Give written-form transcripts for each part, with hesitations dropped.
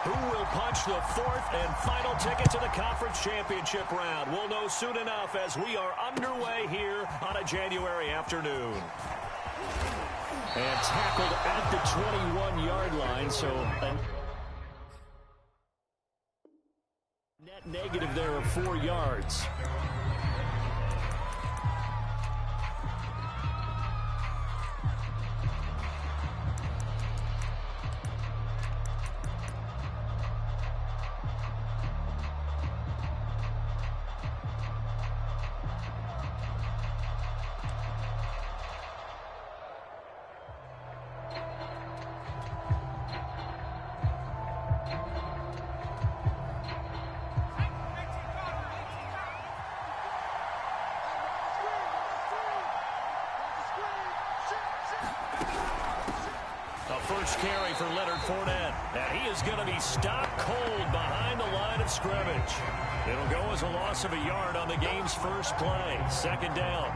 Who will punch the fourth and final ticket to the conference championship round? We'll know soon enough as we are underway here on a January afternoon. And tackled at the 21-yard line, so a net negative there of 4 yards. First carry for Leonard Fournette. And he is going to be stopped cold behind the line of scrimmage. It'll go as a loss of a yard on the game's first play. Second down.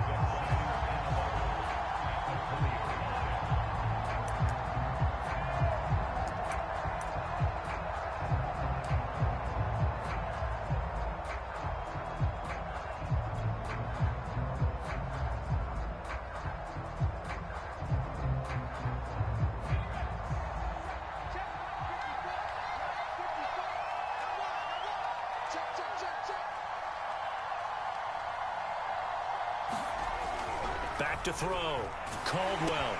Back to throw. Caldwell.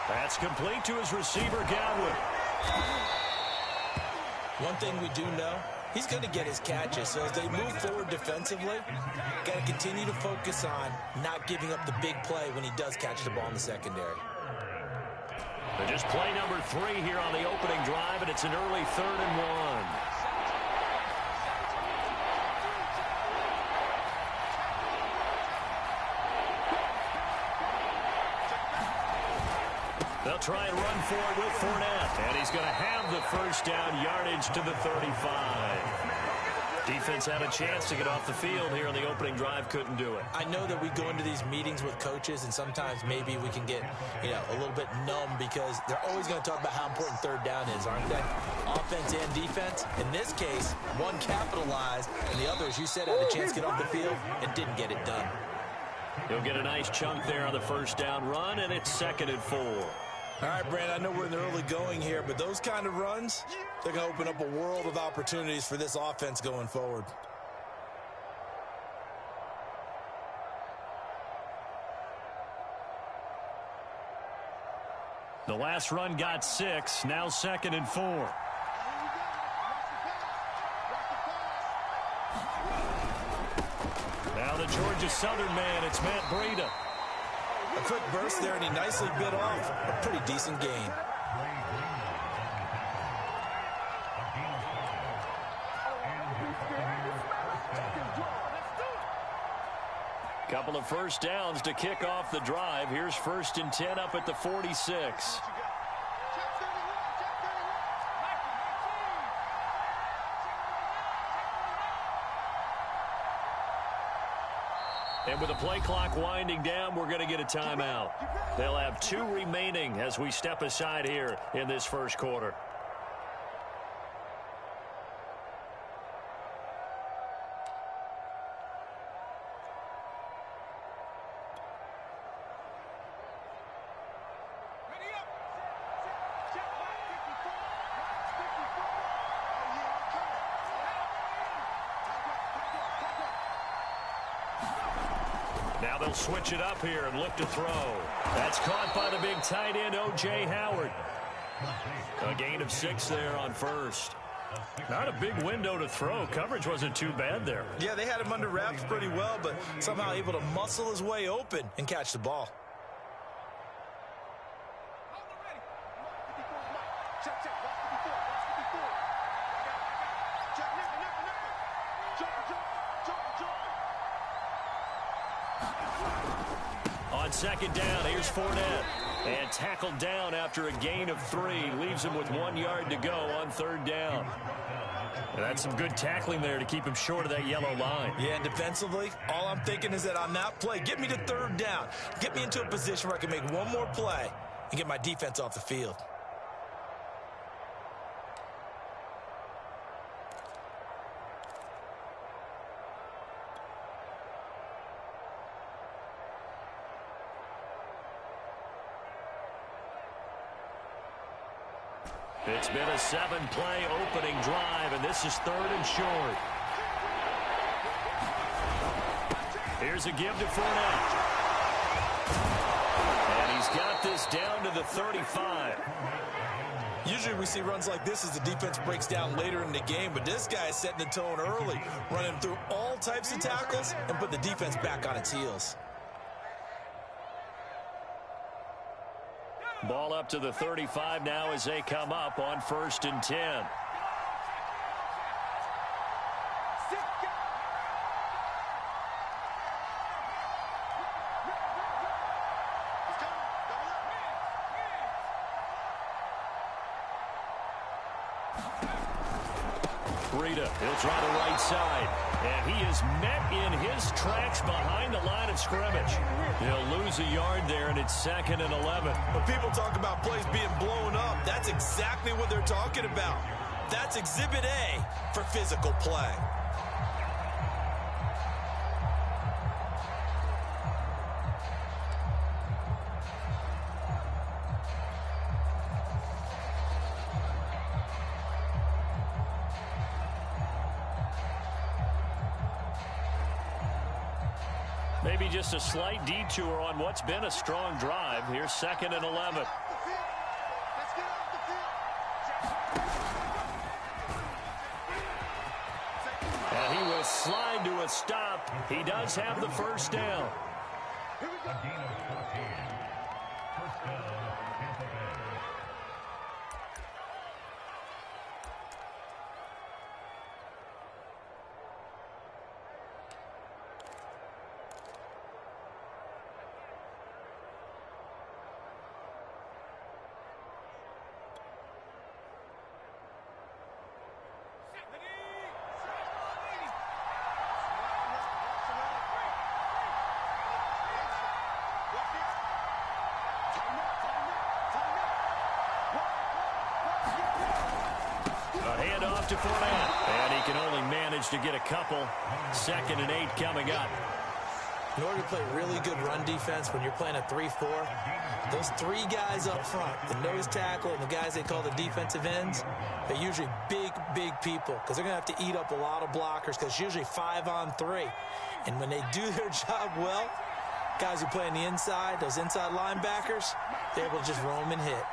That's complete to his receiver, Godwin. One thing we do know, he's going to get his catches. So as they move forward defensively, got to continue to focus on not giving up the big play when he does catch the ball in the secondary. They're just play number 3 here on the opening drive, and it's an early 3rd and 1. They'll try and run for it with Fournette. And he's going to have the first down, yardage to the 35. Defense had a chance to get off the field here in the opening drive, couldn't do it. I know that we go into these meetings with coaches, and sometimes maybe we can get, a little bit numb because they're always going to talk about how important third down is, aren't they? Offense and defense. In this case, one capitalized, and the other, as you said, had a chance to get off the field and didn't get it done. He'll get a nice chunk there on the first down run, and it's 2nd and 4. All right, Brandon, I know we're in the early going here, but those kind of runs, they're going to open up a world of opportunities for this offense going forward. The last run got 6, now 2nd and 4. Now the Georgia Southern man, it's Matt Breida. A quick burst there, and he nicely bit off a pretty decent gain. Couple of first downs to kick off the drive. Here's 1st and 10 up at the 46. And with the play clock winding down, we're going to get a timeout. They'll have 2 remaining as we step aside here in this first quarter. Now they'll switch it up here and look to throw. That's caught by the big tight end, O.J. Howard. A gain of 6 there on first. Not a big window to throw. Coverage wasn't too bad there. Yeah, they had him under wraps pretty well, but somehow able to muscle his way open and catch the ball. On 2nd down, here's Fournette. And tackled down after a gain of 3. Leaves him with 1 yard to go on 3rd down. And that's some good tackling there to keep him short of that yellow line. Yeah, and defensively, all I'm thinking is that on that play, get me to 3rd down. Get me into a position where I can make one more play and get my defense off the field. It's been a 7-play opening drive, and this is 3rd and short. Here's a give to Fournette. And he's got this down to the 35. Usually we see runs like this as the defense breaks down later in the game, but this guy is setting the tone early, running through all types of tackles and put the defense back on its heels. Ball up to the 35 now as they come up on 1st and 10. Breida, he'll try the right side. And he is met in his tracks behind the line of scrimmage. He'll lose a yard there, and it's 2nd and 11. When people talk about plays being blown up, that's exactly what they're talking about. That's Exhibit A for physical play. Maybe just a slight detour on what's been a strong drive. Here's 2nd and 11. And he will slide to a stop. He does have the first down. To Fournette, and he can only manage to get a couple. 2nd and 8 coming up. In order to play really good run defense when you're playing a 3-4, those 3 guys up front, the nose tackle and the guys they call the defensive ends, they're usually big people because they're going to have to eat up a lot of blockers because it's usually 5-on-3. And when they do their job well, guys who play on the inside, those inside linebackers, they're able to just roam and hit.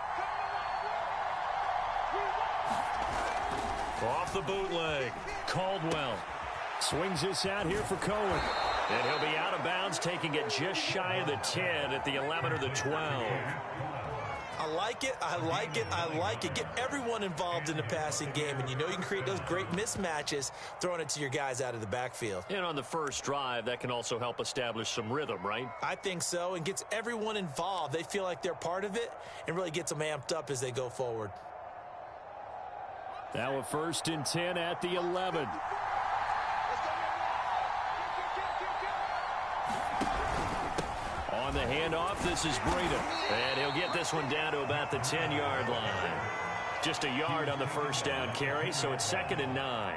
Off the bootleg, Caldwell swings this out here for Cohen. And he'll be out of bounds, taking it just shy of the 10 at the 11 or the 12. I like it, I like it, I like it. Get everyone involved in the passing game, and you know you can create those great mismatches throwing it to your guys out of the backfield. And on the first drive, that can also help establish some rhythm, right? I think so, and gets everyone involved. They feel like they're part of it and really gets them amped up as they go forward. Now a 1st and 10 at the 11. On the handoff, this is Breida. And he'll get this one down to about the 10-yard line. Just a yard on the first down carry, so it's 2nd and 9.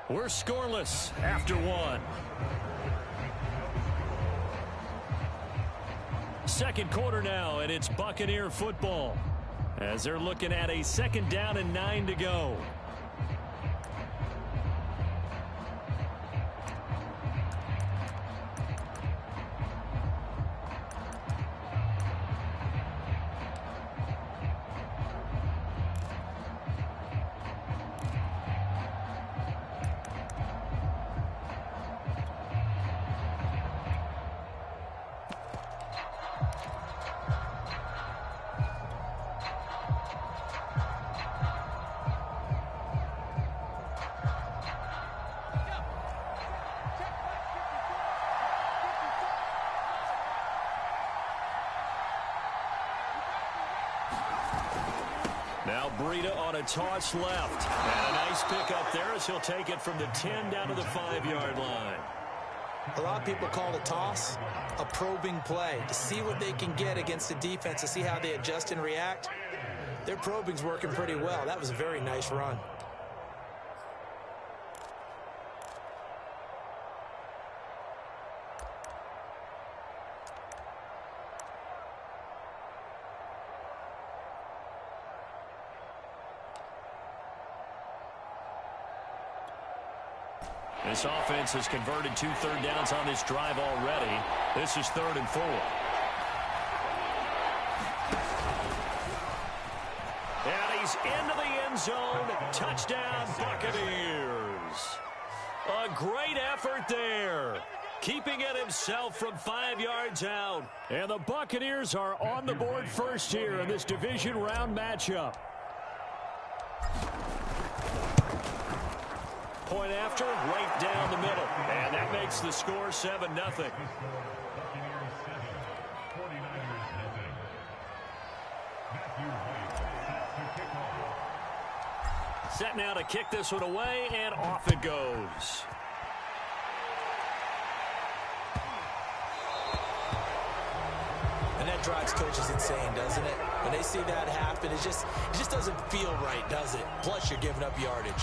We're scoreless after 1. Second quarter now, and it's Buccaneer football as they're looking at a 2nd down and 9 to go. Now Breida on a toss left. And a nice pickup there as he'll take it from the 10 down to the 5-yard line. A lot of people call a toss a probing play to see what they can get against the defense, to see how they adjust and react. Their probing's working pretty well. That was a very nice run. This offense has converted 2 third downs on this drive already. This is 3rd and 4. And he's into the end zone. Touchdown, Buccaneers. A great effort there. Keeping it himself from 5 yards out. And the Buccaneers are on the board first here in this division round matchup. Point after, right down the middle. And that makes the score 7-0. Set now to kick this one away, and off it goes. And that drives coaches insane, doesn't it? When they see that happen, it just doesn't feel right, does it? Plus, you're giving up yardage.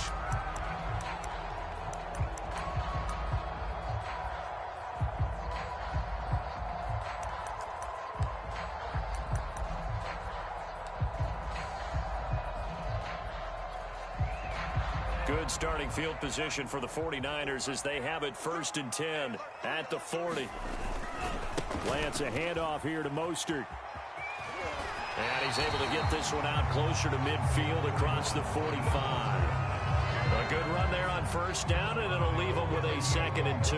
Good starting field position for the 49ers as they have it 1st and 10 at the 40. Lance a handoff here to Mostert. And he's able to get this one out closer to midfield across the 45. A good run there on 1st down, and it'll leave him with a 2nd and 2.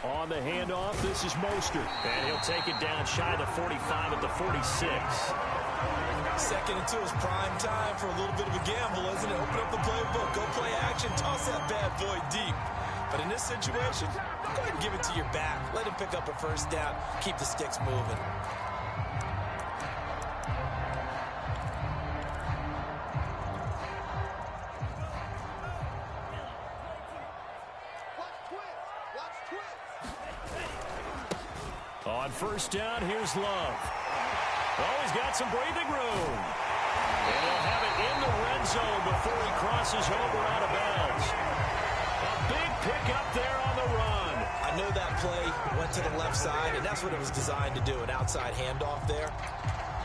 On the handoff, this is Mostert. And he'll take it down shy of the 45 at the 46. 2nd and 2 is prime time for a little bit of a gamble, isn't it? Open up the playbook, go play action, toss that bad boy deep. But in this situation, go ahead and give it to your back. Let him pick up a 1st down, keep the sticks moving. On 1st down, here's Love. Oh, he's got some breathing room. And he'll have it in the red zone before he crosses over out of bounds. A big pickup there on the run. I know that play went to the left side, and that's what it was designed to do, an outside handoff there.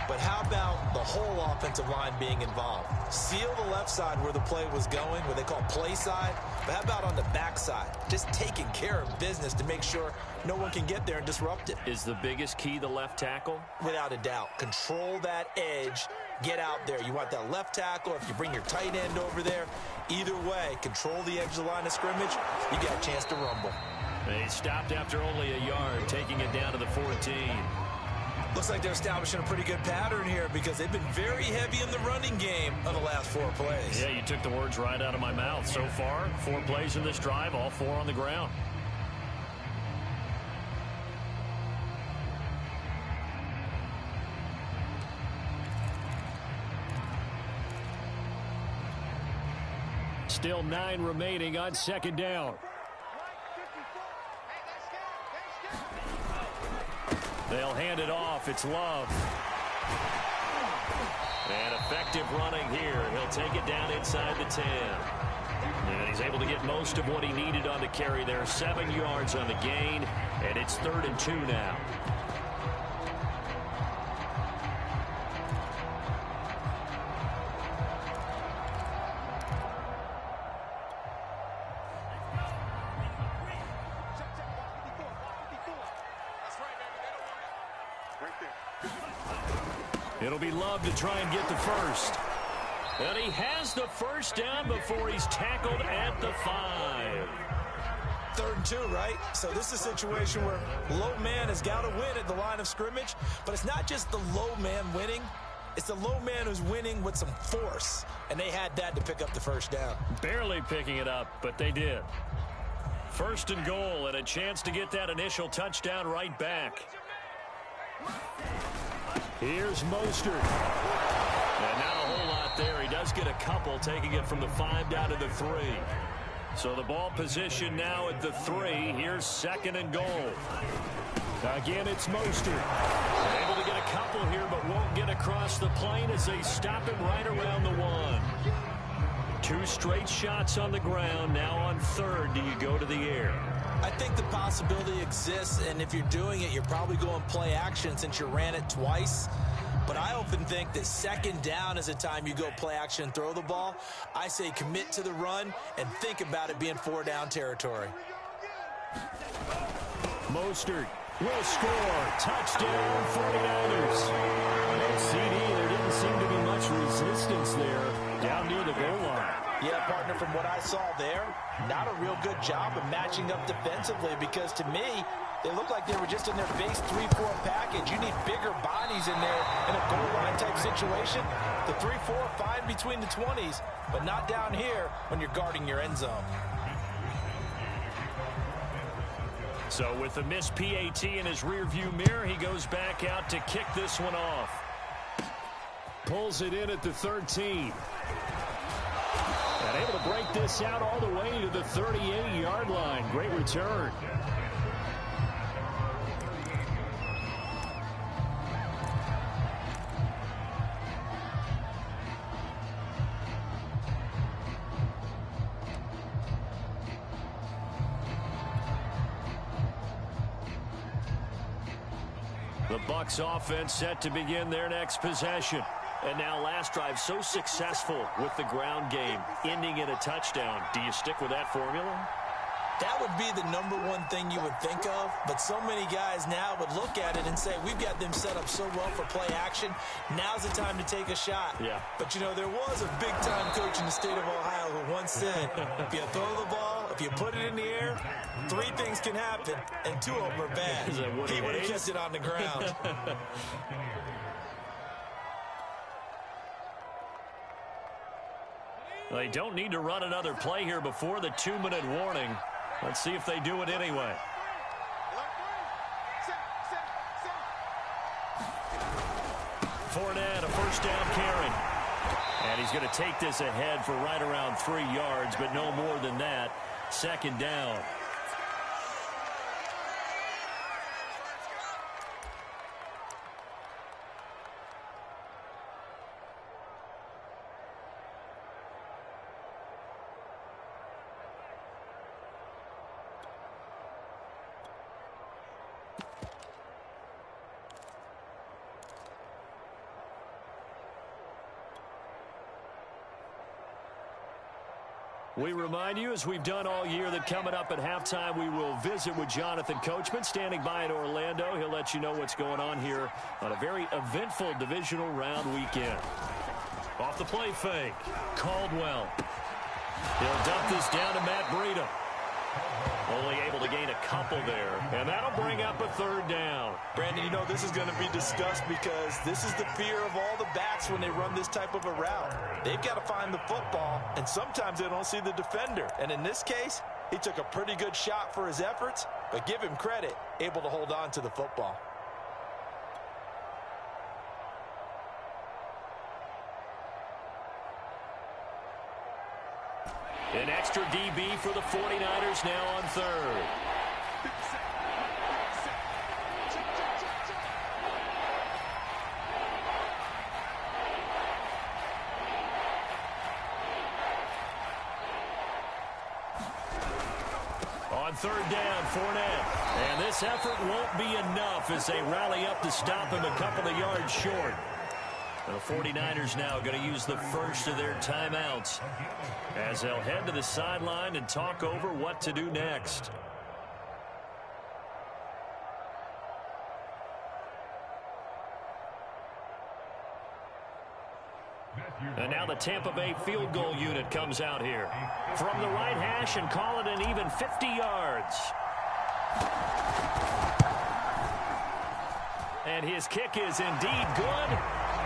But how about the whole offensive line being involved? Seal the left side where the play was going, what they call play side. But how about on the back side? Just taking care of business to make sure no one can get there and disrupt it. Is the biggest key the left tackle? Without a doubt. Control that edge. Get out there. You want that left tackle. If you bring your tight end over there, either way, control the edge of the line of scrimmage. You got a chance to rumble. He stopped after only a yard, taking it down to the 14. Looks like they're establishing a pretty good pattern here because they've been very heavy in the running game on the last 4 plays. Yeah, you took the words right out of my mouth. So far, 4 plays in this drive, all 4 on the ground. Still 9 remaining on 2nd down. They'll hand it off. It's Love. And effective running here. He'll take it down inside the 10. And he's able to get most of what he needed on the carry there. 7 yards on the gain. And it's 3rd and 2 now. It'll be Love to try and get the first. And he has the 1st down before he's tackled at the 5. 3rd and 2, right? So this is a situation where low man has got to win at the line of scrimmage. But it's not just the low man winning. It's the low man who's winning with some force. And they had that to pick up the 1st down. Barely picking it up, but they did. First and goal, and a chance to get that initial touchdown right back. Here's Mostert. And not a whole lot there. He does get a couple, taking it from the 5 down to the 3. So the ball position now at the 3. Here's second and goal. Again, it's Mostert. Able to get a couple here, but won't get across the plane as they stop him right around the 1. 2 straight shots on the ground. Now on third, do you go to the air? I think the possibility exists, and if you're doing it, you're probably going play action since you ran it twice. But I often think that second down is a time you go play action and throw the ball. I say commit to the run and think about it being 4 down territory. Mostert will score. Touchdown, 49ers. No CD. There didn't seem to be much resistance there down near the goal line. Yeah, partner, from what I saw there, not a real good job of matching up defensively because to me, they look like they were just in their base 3-4 package. You need bigger bodies in there in a goal line type situation. The 3-4 are fine between the 20s, but not down here when you're guarding your end zone. So with the missed PAT in his rearview mirror, he goes back out to kick this one off. Pulls it in at the 13. And able to break this out all the way to the 38-yard line. Great return. The Bucs offense set to begin their next possession. And now last drive so successful with the ground game, ending in a touchdown. Do you stick with that formula? That would be the #1 thing you would think of, but so many guys now would look at it and say, we've got them set up so well for play action, now's the time to take a shot. Yeah. But, you know, there was a big-time coach in the state of Ohio who once said, if you throw the ball, if you put it in the air, 3 things can happen, and 2 of them are bad. He would have kept it on the ground. They don't need to run another play here before the 2-minute warning. Let's see if they do it anyway. Fournette, a first down carry. And he's going to take this ahead for right around 3 yards, but no more than that. Second down. We remind you, as we've done all year, that coming up at halftime, we will visit with Jonathan Coachman, standing by in Orlando. He'll let you know what's going on here on a very eventful divisional round weekend. Off the play fake, Caldwell. He'll dump this down to Matt Breida. Only able to gain a couple there, and that'll bring up a 3rd down. Brandon, you know this is going to be discussed because this is the fear of all the backs when they run this type of a route. They've got to find the football, and sometimes they don't see the defender. And in this case, he took a pretty good shot for his efforts, but give him credit, able to hold on to the football. An extra DB for the 49ers now on 3rd. On 3rd down, Fournette. And this effort won't be enough as they rally up to stop him a couple of yards short. The 49ers now going to use the first of their timeouts as they'll head to the sideline and talk over what to do next. And now the Tampa Bay field goal unit comes out here from the right hash and call it an even 50 yards. And his kick is indeed good.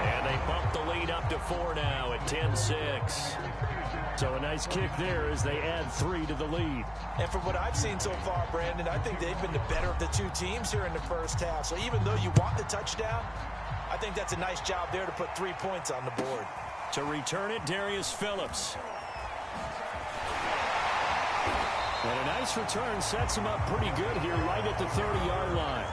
And they bump the lead up to 4 now at 10-6. So a nice kick there as they add 3 to the lead. And from what I've seen so far, Brandon, I think they've been the better of the two teams here in the first half. So even though you want the touchdown, I think that's a nice job there to put 3 points on the board. To return it, Darius Phillips. And a nice return sets him up pretty good here right at the 30-yard line.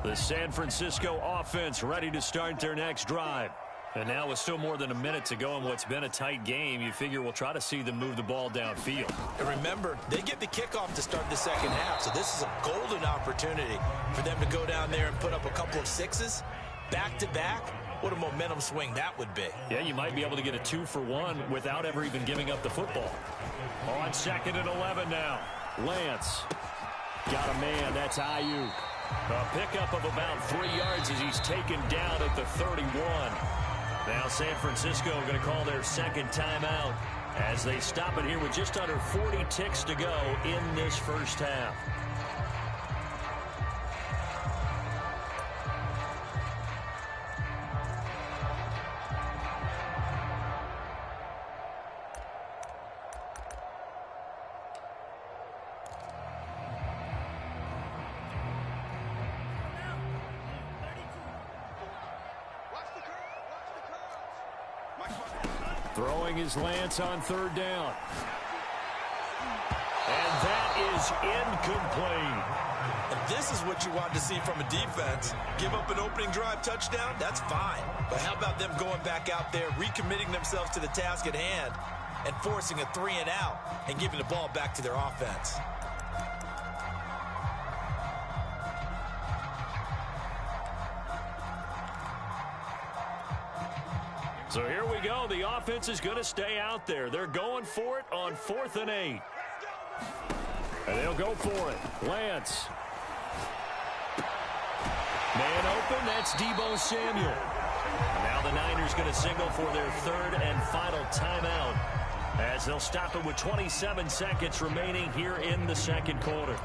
The San Francisco offense ready to start their next drive. And now with still more than a minute to go in what's been a tight game, you figure we'll try to see them move the ball downfield. And remember, they get the kickoff to start the second half, so this is a golden opportunity for them to go down there and put up a couple of sixes back-to-back. What a momentum swing that would be. Yeah, you might be able to get a 2-for-1 without ever even giving up the football. On 2nd and 11 now. Lance. Got a man, that's Ayuk. A pickup of about 3 yards as he's taken down at the 31. Now San Francisco going to call their second timeout as they stop it here with just under 40 ticks to go in this first half. Throwing his Lance on 3rd down. And that is incomplete. And this is what you want to see from a defense. Give up an opening drive touchdown, that's fine. But how about them going back out there, recommitting themselves to the task at hand, and forcing a 3-and-out and giving the ball back to their offense? So here we go. The offense is going to stay out there. They're going for it on 4th and 8. And they'll go for it. Lance. Man open. That's Deebo Samuel. Now the Niners going to signal for their 3rd and final timeout as they'll stop it with 27 seconds remaining here in the second quarter.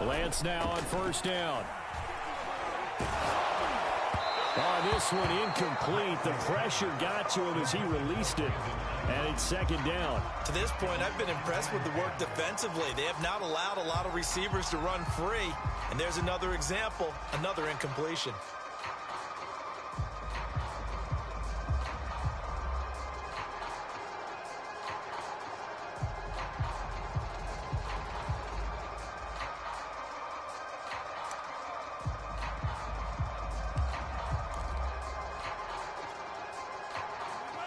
Lance now on 1st down. Oh, this one incomplete. The pressure got to him as he released it. And it's 2nd down. To this point, I've been impressed with the work defensively. They have not allowed a lot of receivers to run free. And there's another example, another incompletion.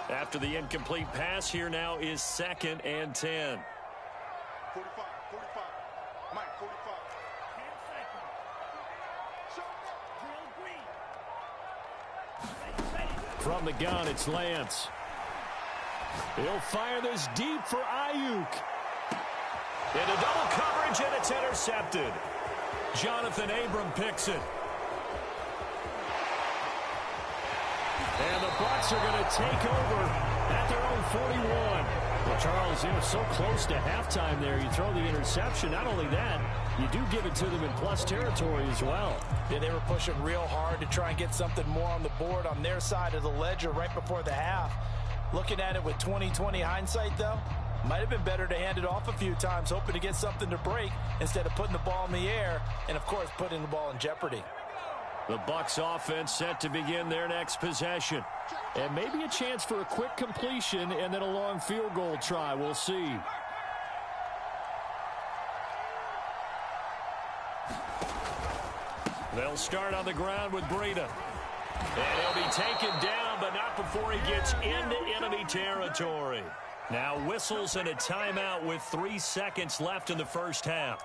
After the incomplete pass, here now is 2nd and 10. 45. Mike, 45. 10 seconds. From the gun, it's Lance. He'll fire this deep for Ayuk. Into double coverage, and it's intercepted. Jonathan Abram picks it. And the Bucs are going to take over at their own 41. Well, Charles, so close to halftime there. You throw the interception. Not only that, you do give it to them in plus territory as well. Yeah, they were pushing real hard to try and get something more on the board on their side of the ledger right before the half. Looking at it with 20/20 hindsight, though, might have been better to hand it off a few times, hoping to get something to break instead of putting the ball in the air and, of course, putting the ball in jeopardy. The Bucs offense set to begin their next possession. And maybe a chance for a quick completion and then a long field goal try. We'll see. They'll start on the ground with Breida. And he'll be taken down, but not before he gets into enemy territory. Now whistles and a timeout with 3 seconds left in the first half.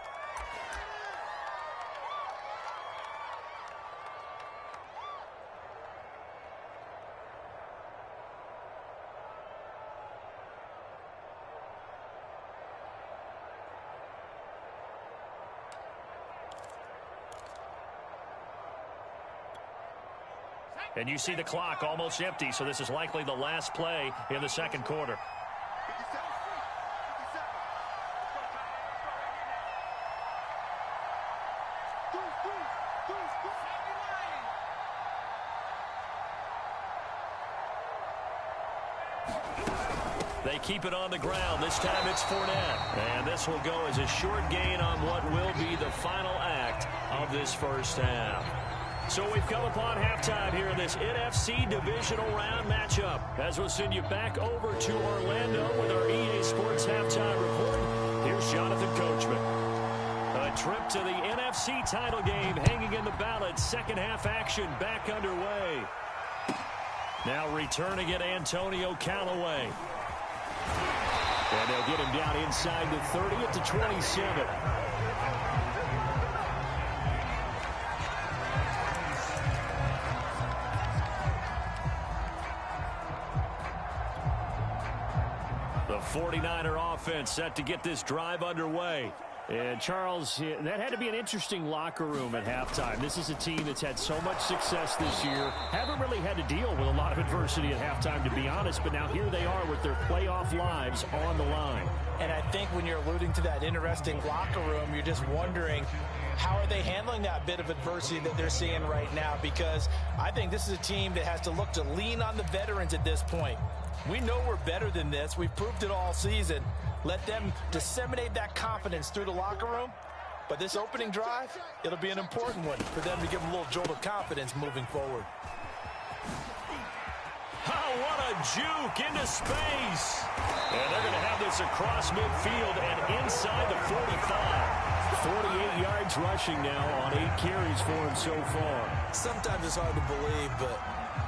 And you see the clock almost empty, so this is likely the last play in the second quarter. 57. 57. They keep it on the ground. This time it's Fournette. And this will go as a short gain on what will be the final act of this first half. So we've come upon halftime here in this NFC Divisional Round matchup. As we'll send you back over to Orlando with our EA Sports Halftime Report. Here's Jonathan Coachman. A trip to the NFC title game hanging in the balance. Second half action back underway. Now returning it, Antonio Callaway. And they'll get him down inside the 30 at the 27. The 49er offense set to get this drive underway. And, Charles, that had to be an interesting locker room at halftime. This is a team that's had so much success this year. Haven't really had to deal with a lot of adversity at halftime, to be honest. But now here they are with their playoff lives on the line. And I think when you're alluding to that interesting locker room, you're just wondering, how are they handling that bit of adversity that they're seeing right now? Because I think this is a team that has to look to lean on the veterans at this point. We know we're better than this. We've proved it all season. Let them disseminate that confidence through the locker room. But this opening drive, it'll be an important one for them to give them a little jolt of confidence moving forward. Oh, what a juke into space. And they're going to have this across midfield and inside the 45. 48 yards rushing now on 8 carries for him so far. Sometimes it's hard to believe, but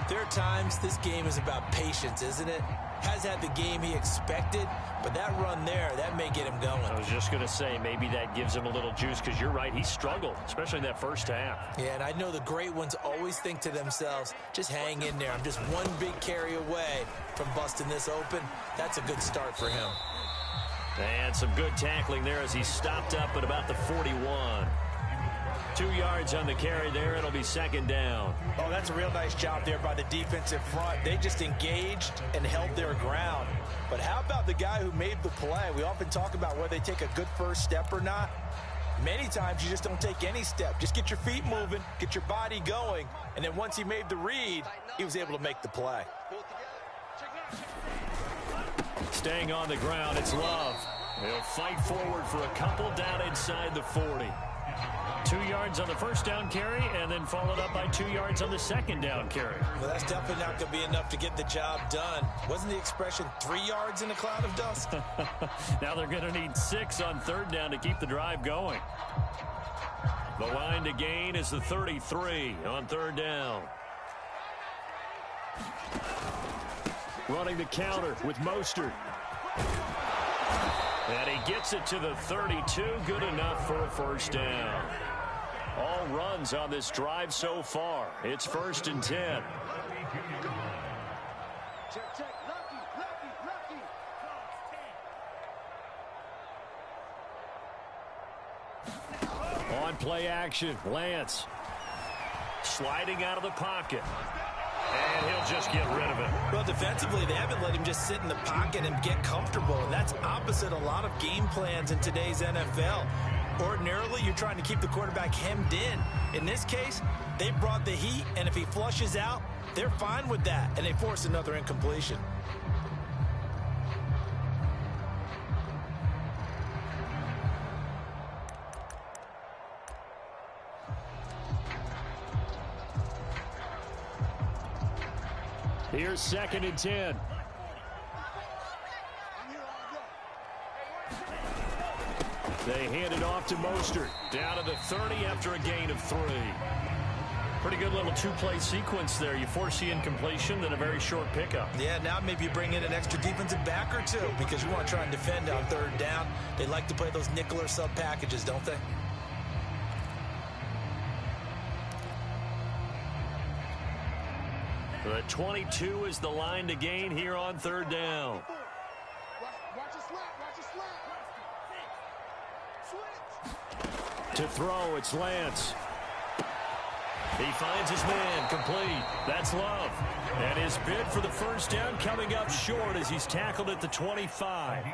there are times this game is about patience, isn't it? Has had the game he expected, but that run there, that may get him going. I was just going to say, maybe that gives him a little juice, because you're right, he struggled, especially in that first half. Yeah, and I know the great ones always think to themselves, just hang in there. I'm just one big carry away from busting this open. That's a good start for him. And some good tackling there as he stopped up at about the 41. 2 yards on the carry there. It'll be second down. Oh, that's a real nice job there by the defensive front. They just engaged and held their ground. But how about the guy who made the play? We often talk about whether they take a good first step or not. Many times you just don't take any step. Just get your feet moving, get your body going, and then once he made the read, he was able to make the play. Staying on the ground, it's Love. He'll fight forward for a couple down inside the 40. 2 yards on the first down carry, and then followed up by 2 yards on the second down carry. Well, that's definitely not going to be enough to get the job done. Wasn't the expression 3 yards in a cloud of dust? Now they're going to need 6 on third down to keep the drive going. The line to gain is the 33 on third down. Running the counter with Mostert. And he gets it to the 32. Good enough for a first down. All runs on this drive so far. It's 1st and 10. On play action, Lance. Sliding out of the pocket. And he'll just get rid of it. Well, defensively, they haven't let him just sit in the pocket and get comfortable. And that's opposite a lot of game plans in today's NFL. Ordinarily, you're trying to keep the quarterback hemmed in. In this case, they brought the heat, and if he flushes out, they're fine with that, and they force another incompletion. Here's 2nd and 10. They hand it off to Mostert. Down to the 30 after a gain of 3. Pretty good little two-play sequence there. You force the incompletion, then a very short pickup. Yeah, now maybe you bring in an extra defensive back or two because you want to try and defend on third down. They like to play those nickel or sub packages, don't they? The 22 is the line to gain here on third down. Watch a slap, watch a slap. Switch. To throw, it's Lance. He finds his man, complete. That's Love. And his bid for the first down coming up short as he's tackled at the 25.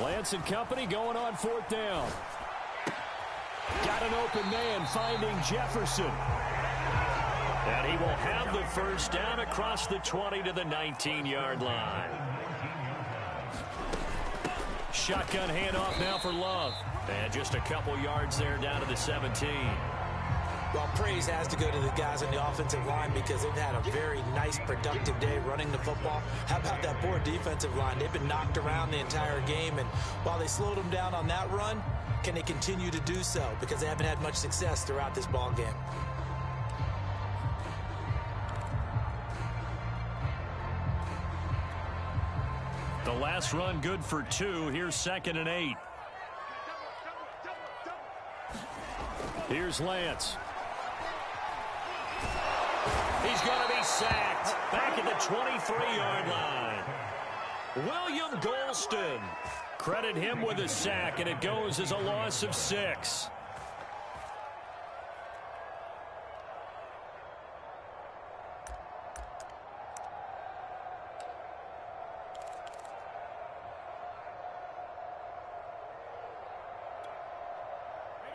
Lance and company going on fourth down. Got an open man finding Jefferson. And he will have the first down across the 20 to the 19-yard line. Shotgun handoff now for Love. And just a couple yards there down to the 17. Well, praise has to go to the guys on the offensive line because they've had a very nice, productive day running the football. How about that poor defensive line? They've been knocked around the entire game, and while they slowed them down on that run, can they continue to do so? Because they haven't had much success throughout this ball game. The last run good for 2. Here's 2nd and 8. Here's Lance. He's going to be sacked back at the 23-yard line. William Golston. Credit him with a sack, and it goes as a loss of 6.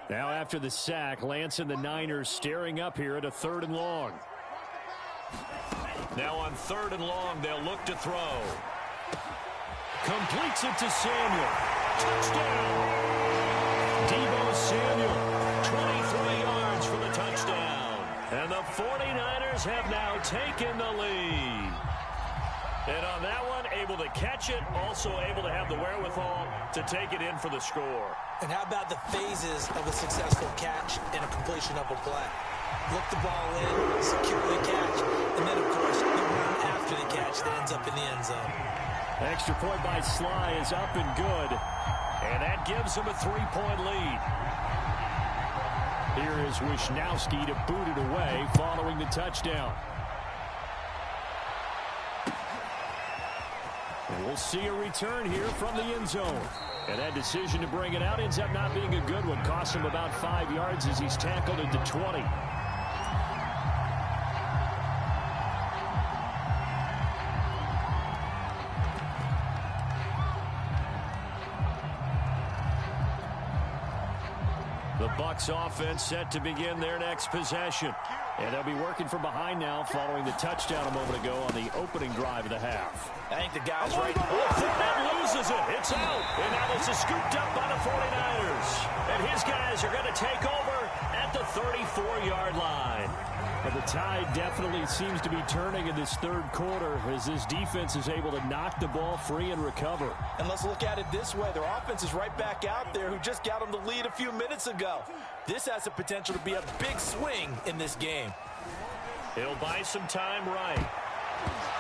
Now after the sack, Lance and the Niners staring up here at a 3rd and long. Now on 3rd and long, they'll look to throw. Completes it to Samuel. Touchdown. Deebo Samuel, 23 yards for the touchdown. And the 49ers have now taken the lead. And on that one, able to catch it, also able to have the wherewithal to take it in for the score. And how about the phases of a successful catch and a completion of a play? Look the ball in, secure the catch, and then, of course, the run after the catch that ends up in the end zone. Extra point by Sly is up and good, and that gives him a 3-point lead. Here is Wisnowski to boot it away following the touchdown. And we'll see a return here from the end zone. And that decision to bring it out ends up not being a good one. Cost him about 5 yards as he's tackled at the 20. The Bucs offense set to begin their next possession. And they'll be working from behind now following the touchdown a moment ago on the opening drive of the half. I think the guy's right. Fournette loses it. It's out. And now this is scooped up by the 49ers. And his guys are going to take over at the 34-yard line. But the tide definitely seems to be turning in this third quarter as this defense is able to knock the ball free and recover. And let's look at it this way. Their offense is right back out there who just got them the lead a few minutes ago. This has the potential to be a big swing in this game. He'll buy some time right.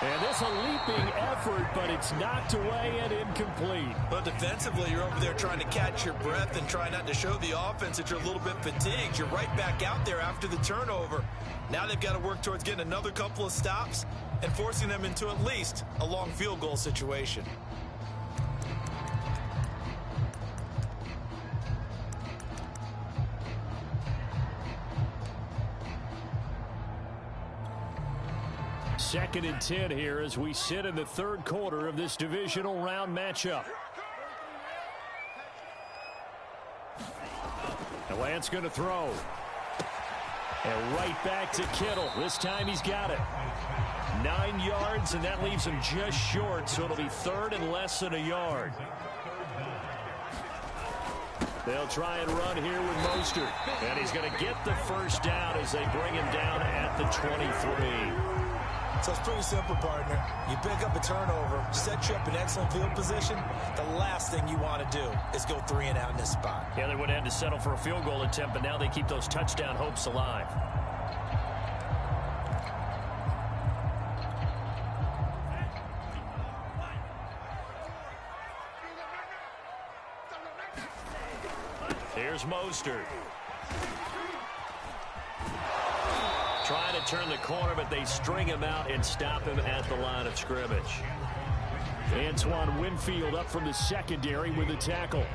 And this a leaping effort, but it's knocked away and incomplete. But defensively, you're over there trying to catch your breath and try not to show the offense that you're a little bit fatigued. You're right back out there after the turnover. Now they've got to work towards getting another couple of stops and forcing them into at least a long field goal situation. Second and 10 here as we sit in the third quarter of this divisional round matchup. And Lance going to throw. And right back to Kittle. This time he's got it. 9 yards, and that leaves him just short, so it'll be third and less than a yard. They'll try and run here with Mostert. And he's going to get the first down as they bring him down at the 23. So it's pretty simple, partner. You pick up a turnover, set you up in excellent field position. The last thing you want to do is go 3 and out in this spot. Yeah, they would have had to settle for a field goal attempt, but now they keep those touchdown hopes alive. Here's Mostert. Trying to turn the corner, but they string him out and stop him at the line of scrimmage. Antoine Winfield up from the secondary with the tackle.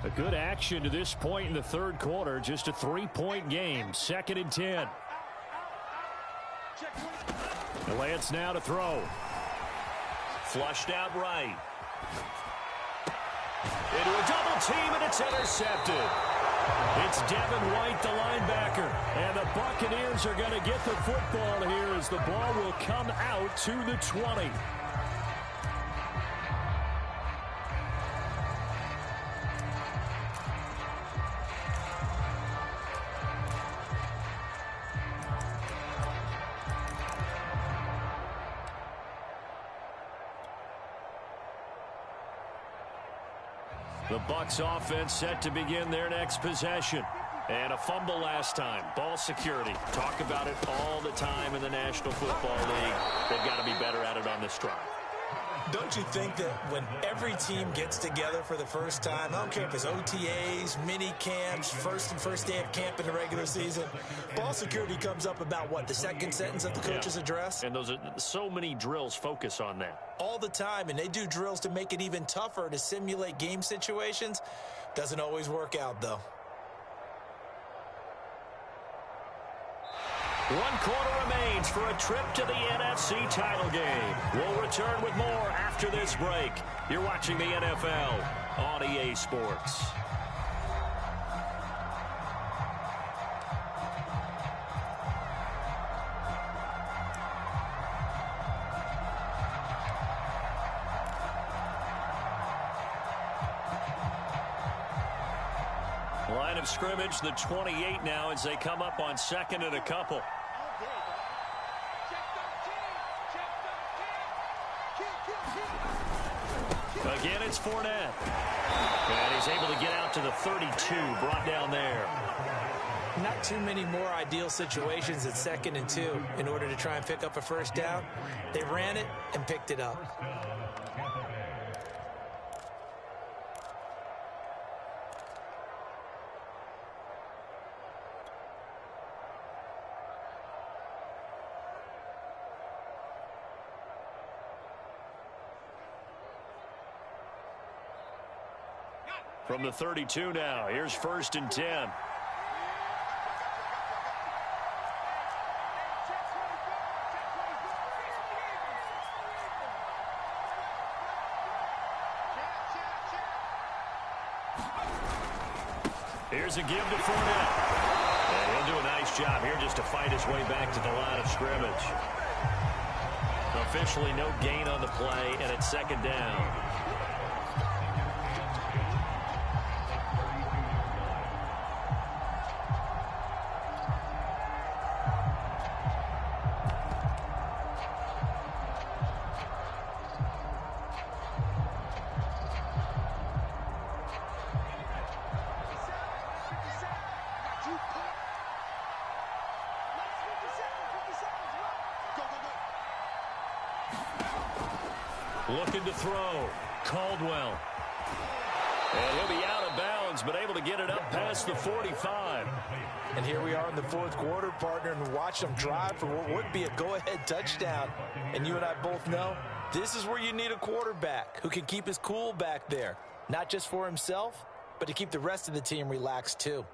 A good action to this point in the third quarter. Just a 3-point game. 2nd and 10. The Lance now to throw. Flushed out right. Into a double team, and it's intercepted. It's Devin White, the linebacker. And the Buccaneers are going to get the football here as the ball will come out to the 20. The Bucs offense set to begin their next possession. And a fumble last time. Ball security. Talk about it all the time in the National Football League. They've got to be better at it on this drive. Don't you think that when every team gets together for the first time, I don't care if it's OTAs, mini camps, first day of camp in the regular season, ball security comes up about what, the second sentence of the coach's address? And those are so many drills focus on that. All the time, and they do drills to make it even tougher to simulate game situations. Doesn't always work out, though. 1 quarter remains for a trip to the NFC title game. We'll return with more after this break. You're watching the NFL on EA Sports. Line of scrimmage, the 28 now as they come up on 2nd and a couple. Again, it's Fournette. And he's able to get out to the 32, brought down there. Not too many more ideal situations at 2nd and 2 in order to try and pick up a first down. They ran it and picked it up. From the 32 now, here's 1st and 10. Here's a give to Fournette. And he'll do a nice job here just to fight his way back to the line of scrimmage. Officially no gain on the play, and it's 2nd down. Looking to throw. Caldwell. And he'll be out of bounds, but able to get it up past the 45. And here we are in the 4th quarter, partner, and watch them drive for what would be a go-ahead touchdown. And you and I both know this is where you need a quarterback who can keep his cool back there. Not just for himself, but to keep the rest of the team relaxed too.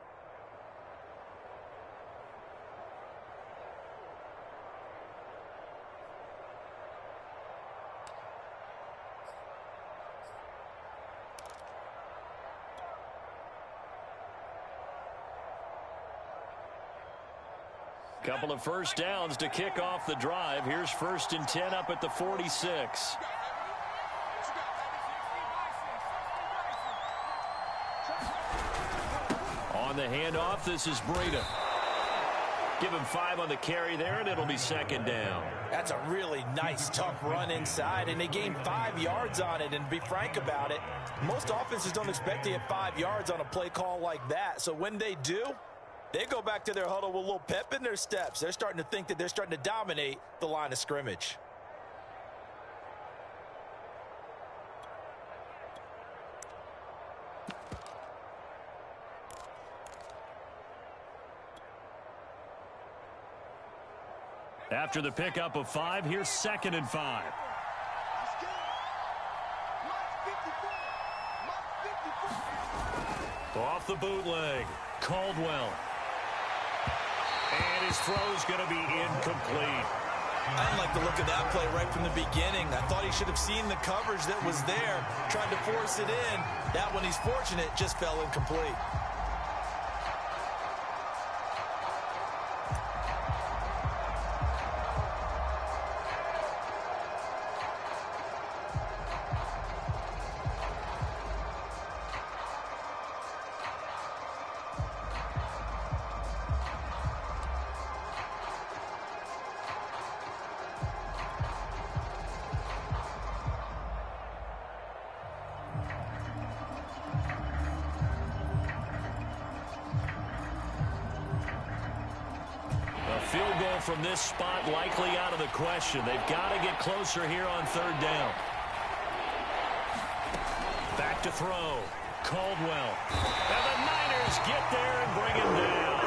Couple of first downs to kick off the drive. Here's 1st and 10 up at the 46. On the handoff, this is Breida. Give him 5 on the carry there, and it'll be 2nd down. That's a really nice, tough run inside, and they gained 5 yards on it. And to be frank about it, most offenses don't expect to get 5 yards on a play call like that. So when they do, they go back to their huddle with a little pep in their steps. They're starting to think that they're starting to dominate the line of scrimmage. After the pickup of 5, here's 2nd and 5. Off the bootleg, Caldwell. And his throw's going to be incomplete. I didn't like the look of that play right from the beginning. I thought he should have seen the coverage that was there, tried to force it in. That one, he's fortunate, just fell incomplete. Field goal from this spot likely out of the question. They've got to get closer here on 3rd down. Back to throw. Caldwell. And the Niners get there and bring him down.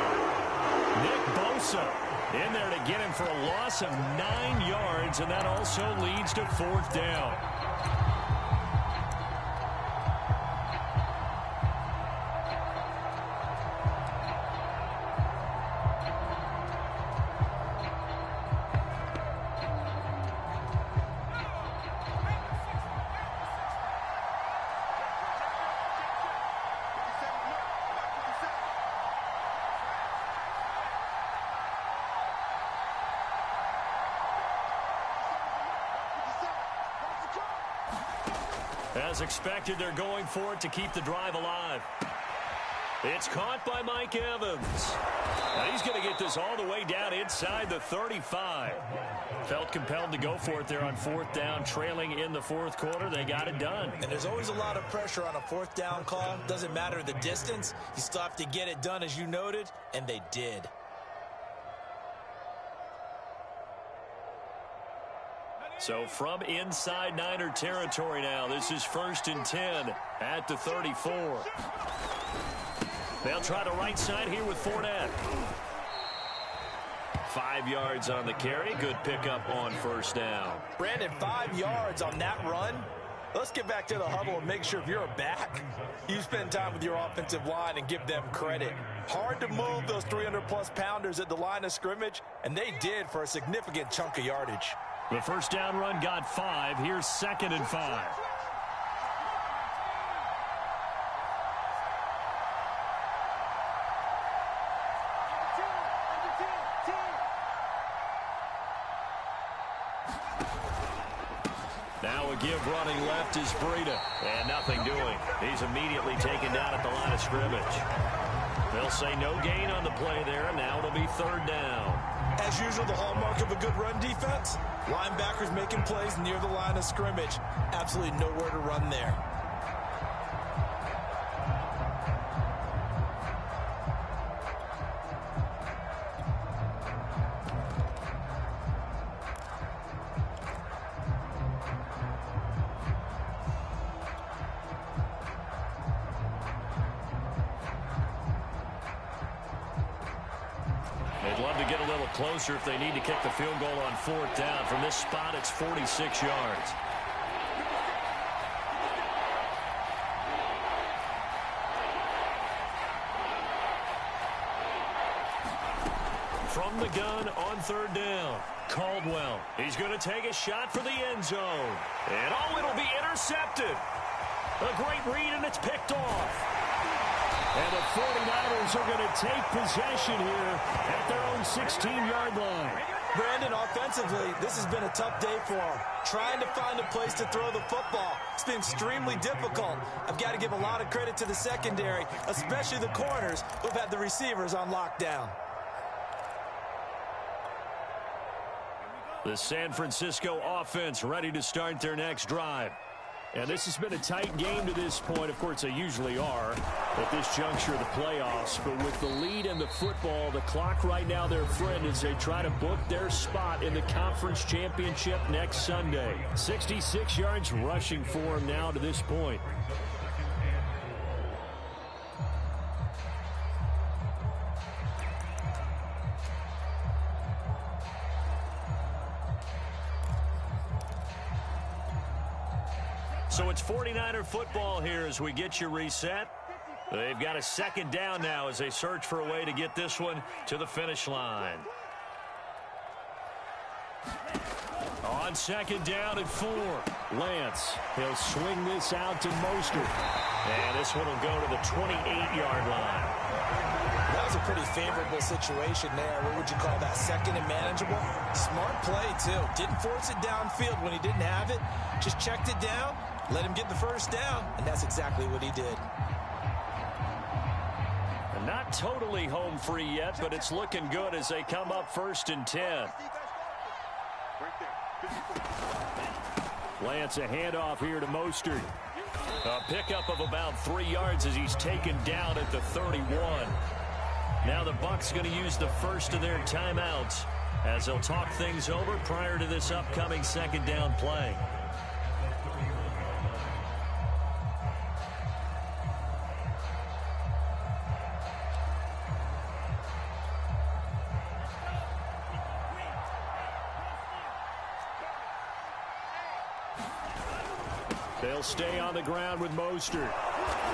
Nick Bosa in there to get him for a loss of 9 yards, and that also leads to 4th down. As expected, they're going for it to keep the drive alive. It's caught by Mike Evans. Now he's going to get this all the way down inside the 35. Felt compelled to go for it there on 4th down, trailing in the 4th quarter. They got it done. And there's always a lot of pressure on a 4th down call. Doesn't matter the distance. You still have to get it done, as you noted, and they did. So from inside Niner territory now, this is 1st and 10 at the 34. They'll try the right side here with Fournette. 5 yards on the carry. Good pickup on 1st down. Brandon, 5 yards on that run. Let's get back to the huddle and make sure if you're a back, you spend time with your offensive line and give them credit. Hard to move those 300-plus pounders at the line of scrimmage, and they did for a significant chunk of yardage. The 1st down run got 5. Here's 2nd and 5. Now a give running left is Breida. And nothing doing. He's immediately taken down at the line of scrimmage. They'll say no gain on the play there, and now it'll be 3rd down. As usual, the hallmark of a good run defense, linebackers making plays near the line of scrimmage. Absolutely nowhere to run there. Closer if they need to kick the field goal on 4th down. From this spot, it's 46 yards. From the gun on 3rd down, Caldwell. He's going to take a shot for the end zone. And oh, it'll be intercepted. A great read, and it's picked off. And the 49ers are going to take possession here at their own 16-yard line. Brandon, offensively, this has been a tough day for them. Trying to find a place to throw the football. It's been extremely difficult. I've got to give a lot of credit to the secondary, especially the corners who've had the receivers on lockdown. The San Francisco offense ready to start their next drive. And this has been a tight game to this point. Of course, they usually are at this juncture of the playoffs. But with the lead in the football, the clock right now, their friend, as they try to book their spot in the conference championship next Sunday. 66 yards rushing for them now to this point. So it's 49er football here as we get you reset. They've got a second down now as they search for a way to get this one to the finish line. On second down at 4, Lance. He'll swing this out to Mostert. And this one will go to the 28-yard line. That was a pretty favorable situation there. What would you call that? Second and manageable? Smart play, too. Didn't force it downfield when he didn't have it. Just checked it down, let him get the first down, and that's exactly what he did. Not totally home free yet, but it's looking good as they come up 1st and 10. Lance, a handoff here to Mostert. A pickup of about 3 yards as he's taken down at the 31. Now the Bucs going to use the first of their timeouts as they'll talk things over prior to this upcoming second down play. They'll stay on the ground with Mostert.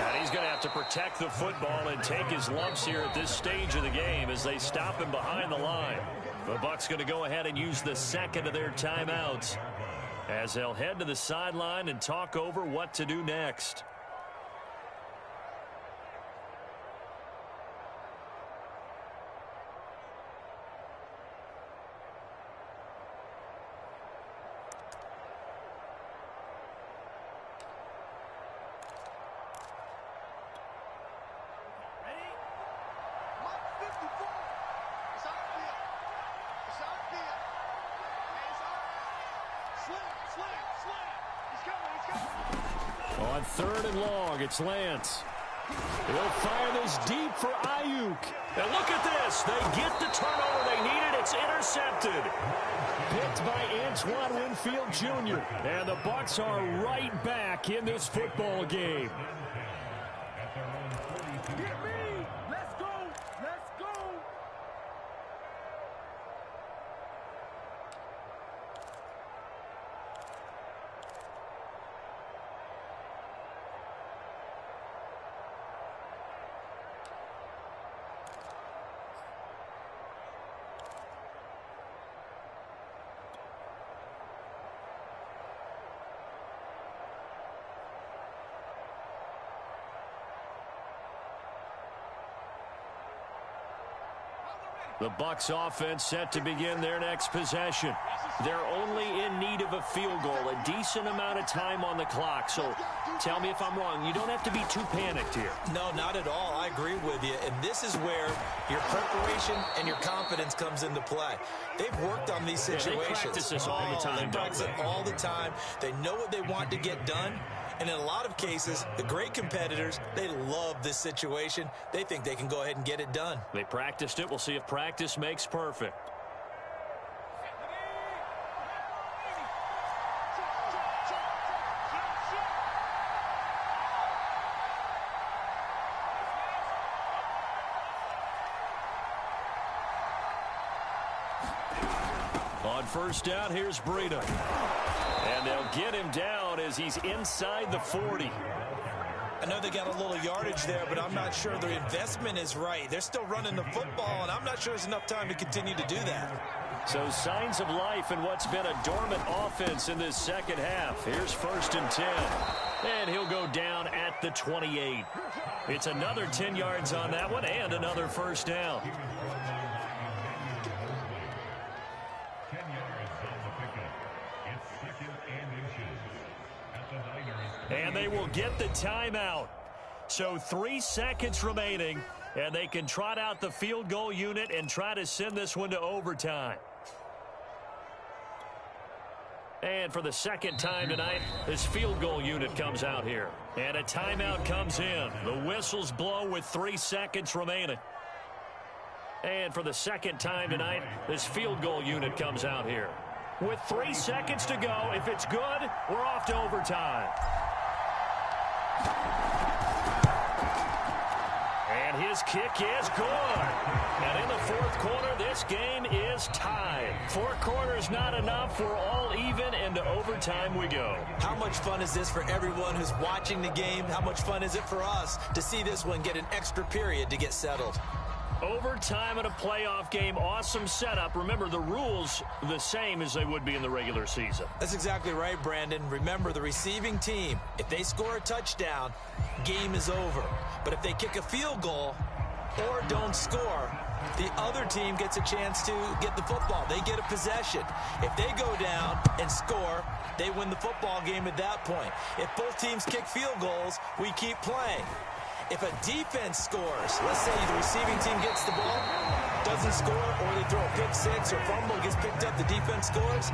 And he's going to have to protect the football and take his lumps here at this stage of the game as they stop him behind the line. The Bucs going to go ahead and use the second of their timeouts as they'll head to the sideline and talk over what to do next. On 3rd and long, it's Lance. He'll fire this deep for Ayuk. And look at this. They get the turnover they needed. It's intercepted. Picked by Antoine Winfield Jr. And the Bucs are right back in this football game. Let's go. Let's go. The Bucs offense set to begin their next possession. They're only in need of a field goal, a decent amount of time on the clock. So tell me if I'm wrong. You don't have to be too panicked here. No, not at all. I agree with you. And this is where your preparation and your confidence comes into play. They've worked on these situations. They practice this all the time. They practice it all the time. They know what they want to get done. And in a lot of cases, the great competitors, they love this situation. They think they can go ahead and get it done. They practiced it. We'll see if practice makes perfect. On 1st down, here's Breida. And they'll get him down as he's inside the 40. I know they got a little yardage there, but I'm not sure their investment is right. They're still running the football, and I'm not sure there's enough time to continue to do that. So signs of life in what's been a dormant offense in this second half. Here's 1st and 10. And he'll go down at the 28. It's another 10 yards on that one and another 1st down. And they will get the timeout. So 3 seconds remaining, and they can trot out the field goal unit and try to send this one to overtime. And for the second time tonight, this field goal unit comes out here. And a timeout comes in. The whistles blow with 3 seconds remaining. And for the second time tonight, this field goal unit comes out here. With 3 seconds to go, if it's good, we're off to overtime. And his kick is good. And in the fourth quarter, this game is tied. 4 quarters not enough. We're all even, and to overtime we go. How much fun is this for everyone who's watching the game? How much fun is it for us to see this one get an extra period to get settled? Overtime in a playoff game, awesome setup. Remember, the rules the same as they would be in the regular season. That's exactly right, Brandon. Remember, the receiving team, if they score a touchdown, game is over. But if they kick a field goal or don't score, the other team gets a chance to get the football. They get a possession. If they go down and score, they win the football game at that point. If both teams kick field goals, we keep playing. If a defense scores, let's say the receiving team gets the ball, doesn't score, or they throw a pick six or fumble, gets picked up, the defense scores,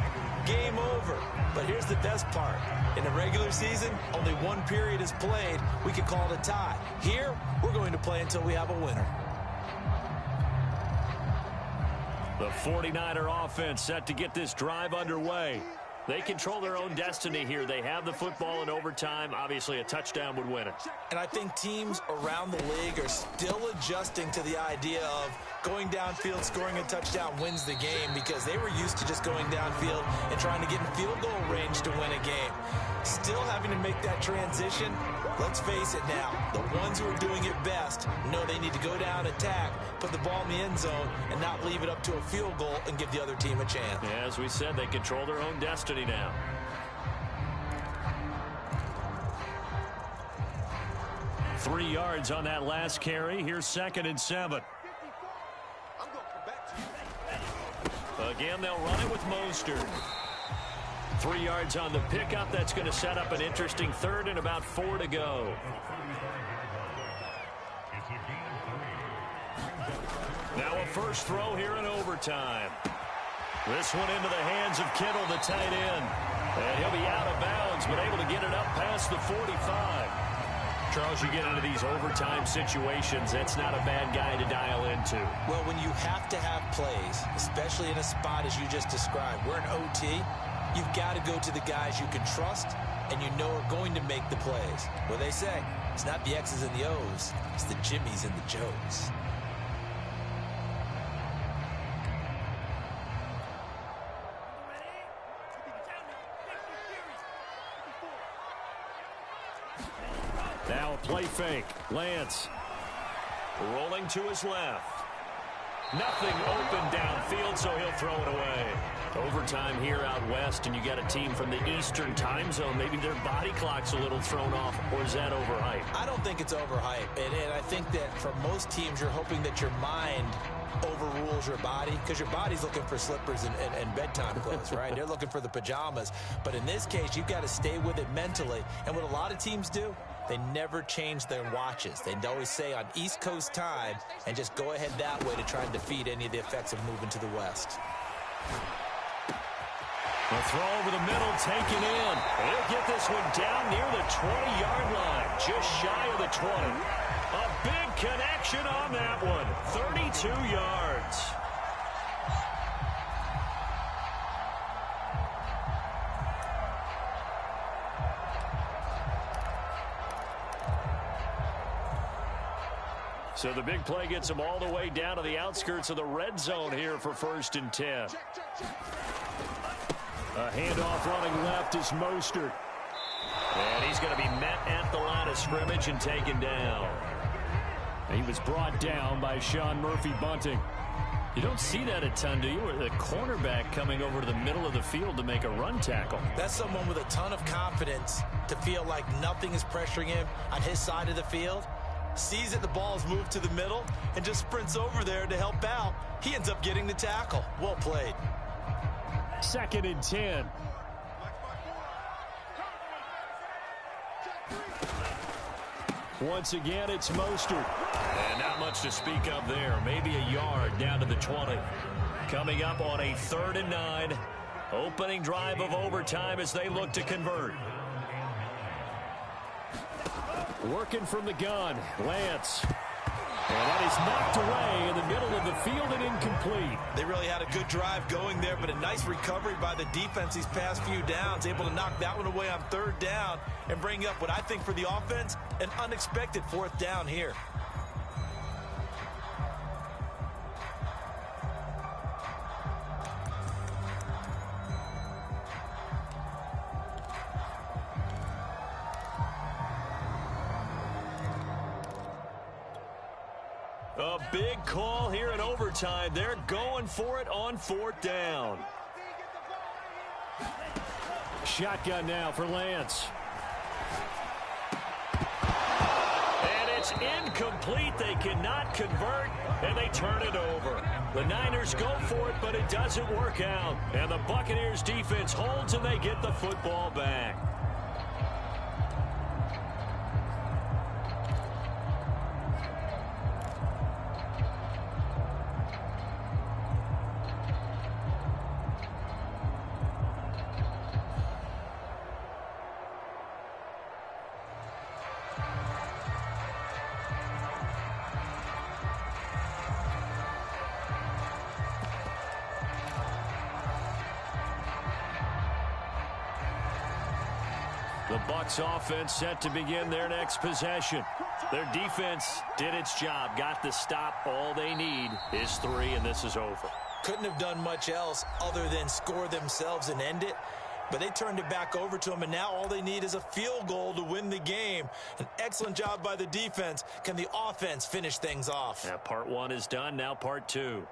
game over. But here's the best part. In the regular season, only 1 period is played. We could call it a tie. Here, we're going to play until we have a winner. The 49er offense set to get this drive underway. They control their own destiny here. They have the football in overtime. Obviously, a touchdown would win it. And I think teams around the league are still adjusting to the idea of going downfield, scoring a touchdown wins the game, because they were used to just going downfield and trying to get in field goal range to win a game. Still having to make that transition. Let's face it now, the ones who are doing it best know they need to go down, attack, put the ball in the end zone, and not leave it up to a field goal and give the other team a chance. Yeah, as we said, they control their own destiny now. Three yards on that last carry. Here's 2nd and 7. Again, they'll run it with Mostert. 3 yards on the pickup. That's going to set up an interesting 3rd and about 4 to go. Now a first throw here in overtime. This one into the hands of Kittle, the tight end. And he'll be out of bounds, but able to get it up past the 45. Charles, you get into these overtime situations, that's not a bad guy to dial into. Well, when you have to have plays, especially in a spot as you just described, we're in OT, you've got to go to the guys you can trust and you know are going to make the plays. What they say, it's not the X's and the O's, it's the Jimmys and the Joes. Now a play fake. Lance rolling to his left. Nothing open downfield, so he'll throw it away. Overtime here out west, and you got a team from the Eastern time zone. Maybe their body clock's a little thrown off, or is that overhyped? I don't think it's overhyped, and I think that for most teams, you're hoping that your mind overrules your body, because your body's looking for slippers and bedtime clothes, right? They're looking for the pajamas. But in this case, you've got to stay with it mentally. And what a lot of teams do, they never change their watches. They always say on East Coast time and just go ahead that way to try and defeat any of the effects of moving to the west. The throw over the middle, taken in. He'll get this one down near the 20-yard line, just shy of the 20. A big connection on that one, 32 yards. So the big play gets them all the way down to the outskirts of the red zone here for 1st and 10. A handoff running left is Mostert. And he's going to be met at the line of scrimmage and taken down. He was brought down by Sean Murphy-Bunting. You don't see that a ton, do you? The cornerback coming over to the middle of the field to make a run tackle. That's someone with a ton of confidence to feel like nothing is pressuring him on his side of the field. Sees that the ball's moved to the middle and just sprints over there to help out. He ends up getting the tackle. Well played. 2nd and 10. Once again, it's Mostert. And not much to speak of there. Maybe a yard down to the 20. Coming up on a 3rd and 9. Opening drive of overtime as they look to convert. Working from the gun, Lance. And that is knocked away in the middle of the field and incomplete. They really had a good drive going there, but a nice recovery by the defense these past few downs, able to knock that one away on 3rd down and bring up what I think for the offense, an unexpected 4th down here. A big call here in overtime. They're going for it on 4th down. Shotgun now for Lance. And it's incomplete. They cannot convert, and they turn it over. The Niners go for it, but it doesn't work out. And the Buccaneers defense holds, and they get the football back. The Bucs offense set to begin their next possession. Their defense did its job, got the stop. All they need is 3, and this is over. Couldn't have done much else other than score themselves and end it. But they turned it back over to them, and now all they need is a field goal to win the game. An excellent job by the defense. Can the offense finish things off? Yeah, part 1 is done, now part 2.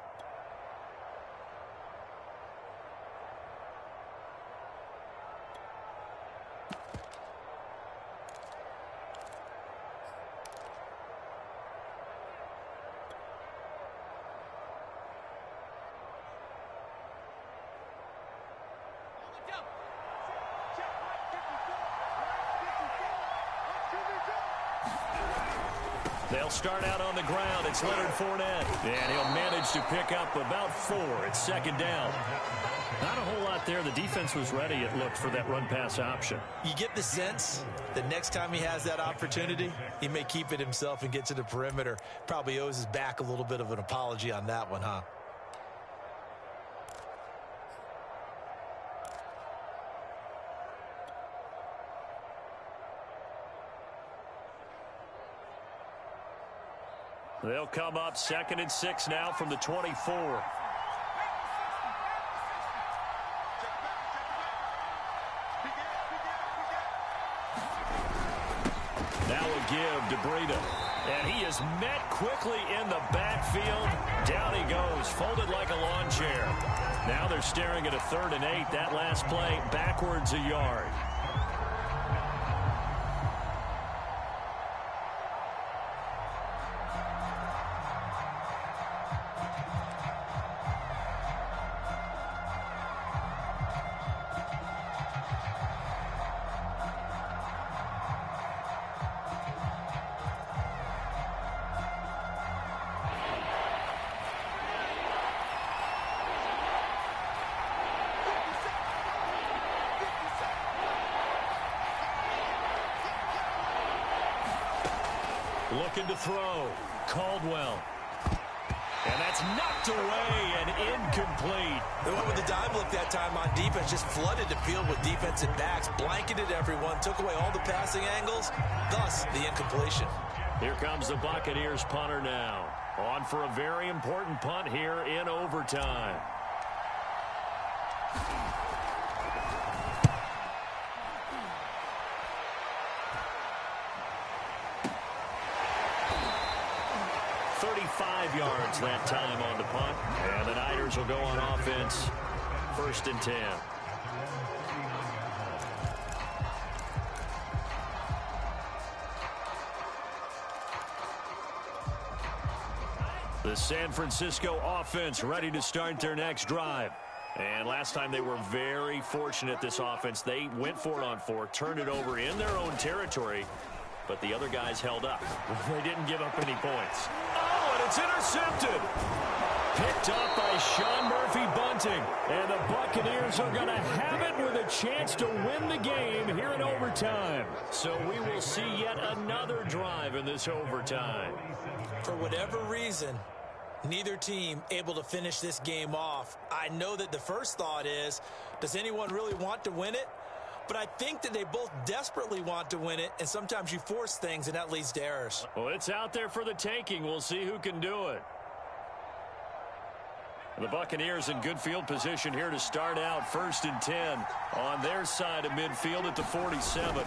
They'll start out on the ground. It's Leonard Fournette. And he'll manage to pick up about 4. It's 2nd down. Not a whole lot there. The defense was ready, it looked, for that run-pass option. You get the sense that next time he has that opportunity, he may keep it himself and get to the perimeter. Probably owes his back a little bit of an apology on that one, huh? They'll come up 2nd and 6 now from the 24. Now a give to Breida. And he is met quickly in the backfield. Down he goes, folded like a lawn chair. Now they're staring at a 3rd and 8. That last play, backwards a yard. Looking to throw. Caldwell. And that's knocked away and incomplete. They went with the dime look that time on defense. Just flooded the field with defensive backs. Blanketed everyone. Took away all the passing angles. Thus, the incompletion. Here comes the Buccaneers punter now. On for a very important punt here in overtime. Yards that time on the punt, and the Niners will go on offense. 1st and 10. The San Francisco offense ready to start their next drive. And last time they were very fortunate, this offense. They went for it on 4, turned it over in their own territory, but the other guys held up. They didn't give up any points. And it's intercepted. Picked up by Sean Murphy-Bunting. And the Buccaneers are going to have it with a chance to win the game here in overtime. So we will see yet another drive in this overtime. For whatever reason, neither team able to finish this game off. I know that the first thought is, does anyone really want to win it? But I think that they both desperately want to win it, and sometimes you force things, and that leads to errors. Well, it's out there for the taking. We'll see who can do it. The Buccaneers in good field position here to start out. 1st and 10 on their side of midfield at the 47.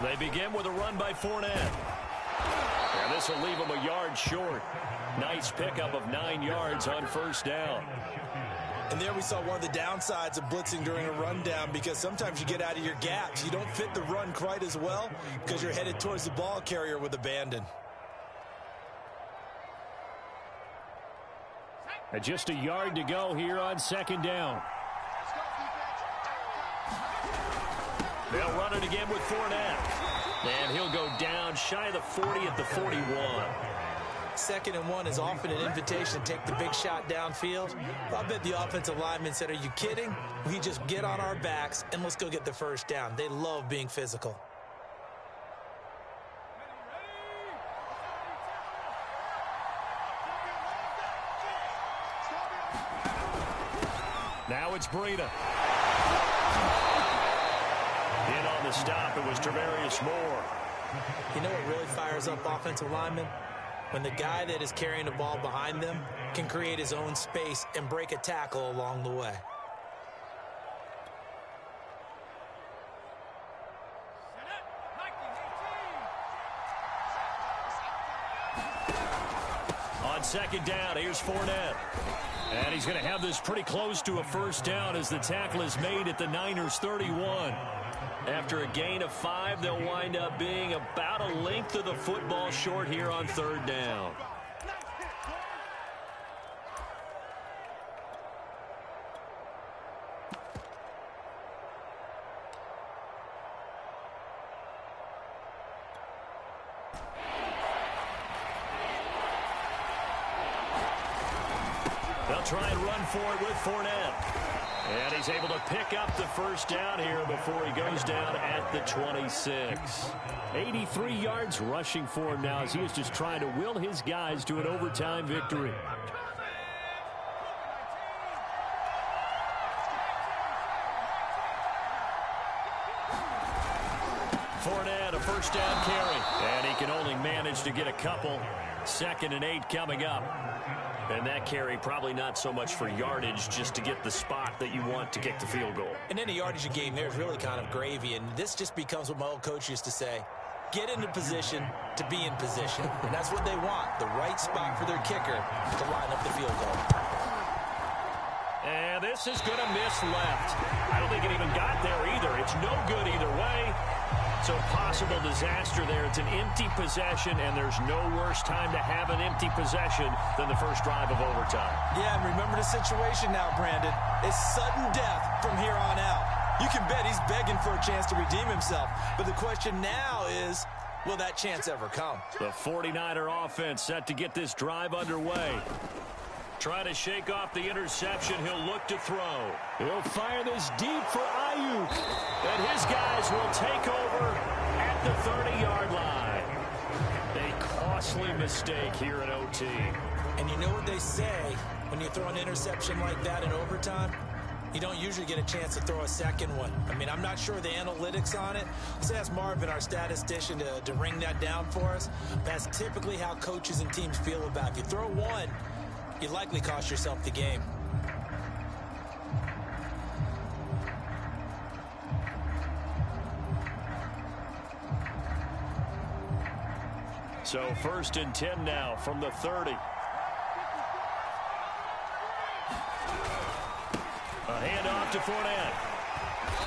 They begin with a run by Fournette. And this will leave him a yard short. Nice pickup of 9 yards on first down. And there we saw one of the downsides of blitzing during a rundown, because sometimes you get out of your gaps. You don't fit the run quite as well because you're headed towards the ball carrier with abandon. And just a yard to go here on second down. They'll run it again with Fournette. And he'll go down shy of the 40 at the 41. 2nd and 1 is often an invitation to take the big shot downfield. I bet the offensive lineman said, are you kidding? We just get on our backs and let's go get the first down. They love being physical. Now it's Breida. In on the stop, it was Travarius Moore. You know what really fires up offensive linemen? When the guy that is carrying the ball behind them can create his own space and break a tackle along the way. On second down, here's Fournette. And he's going to have this pretty close to a first down as the tackle is made at the Niners' 31. After a gain of 5, they'll wind up being about a length of the football short here on third down. They'll try and run for it with Fournette. And he's able to pick up the first down here before he goes down at the 26. 83 yards rushing for him now as he is just trying to will his guys to an overtime victory. Fournette, a first down carry. And he can only manage to get a couple. 2nd and 8 coming up. And that carry probably not so much for yardage, just to get the spot that you want to kick the field goal. And any yardage game there is really kind of gravy, and this just becomes what my old coach used to say, get into position to be in position. And that's what they want, the right spot for their kicker to line up the field goal. And this is going to miss left. I don't think it even got there either. It's no good either way. So possible disaster there. It's an empty possession, and there's no worse time to have an empty possession than the first drive of overtime. Yeah, and remember the situation now, Brandon. It's sudden death from here on out. You can bet he's begging for a chance to redeem himself. But the question now is, will that chance ever come? The 49er offense set to get this drive underway. Trying to shake off the interception. He'll look to throw. He'll fire this deep for Ayuk. And his guys will take over at the 30-yard line. A costly mistake here in OT. And you know what they say when you throw an interception like that in overtime? You don't usually get a chance to throw a second one. I mean, I'm not sure the analytics on it. Let's ask Marvin, our statistician, to ring that down for us. That's typically how coaches and teams feel about it. If you throw one, you likely cost yourself the game. So 1st and 10 now from the 30. A handoff to Fournette.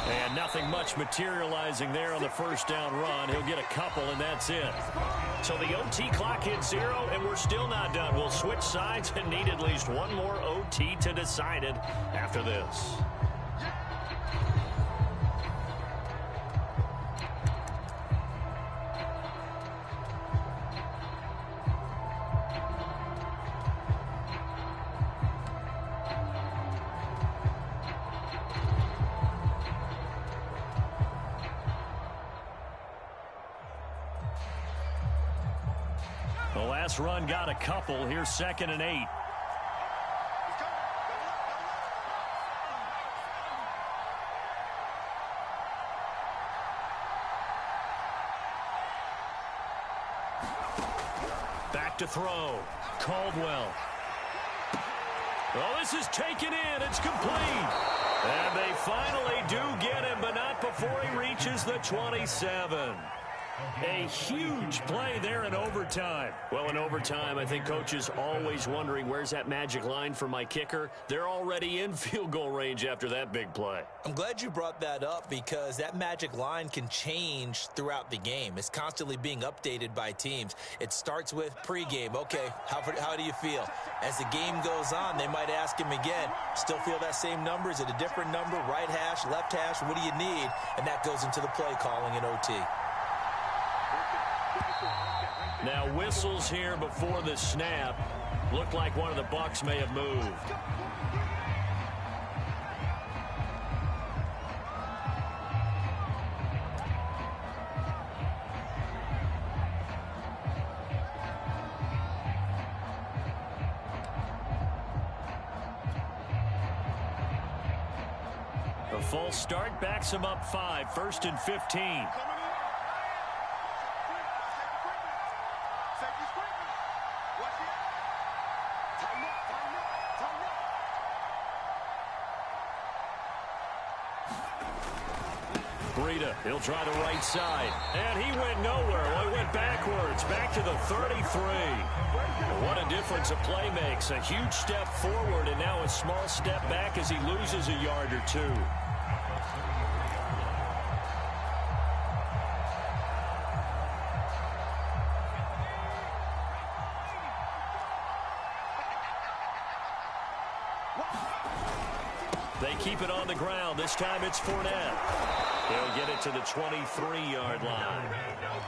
And nothing much materializing there on the first down run. He'll get a couple, and that's it. So the OT clock hits 0, and we're still not done. We'll switch sides and need at least one more OT to decide it after this. The last run got a couple. Here's 2nd and 8. Back to throw. Caldwell. Oh, this is taken in. It's complete. And they finally do get him, but not before he reaches the 27. A huge play there in overtime. Well, in overtime, I think coaches always wondering, where's that magic line for my kicker? They're already in field goal range after that big play. I'm glad you brought that up because that magic line can change throughout the game. It's constantly being updated by teams. It starts with pregame. Okay, how do you feel? As the game goes on, they might ask him again, still feel that same number? Is it a different number? Right hash, left hash? What do you need? And that goes into the play calling in OT. Now whistles here before the snap. Looked like one of the Bucs may have moved. A false start backs him up 5, 1st and 15. He'll try the right side. And he went nowhere. Well, he went backwards. Back to the 33. What a difference a play makes. A huge step forward and now a small step back as he loses a yard or two. They keep it on the ground. This time it's Fournette. He'll get it to the 23-yard line.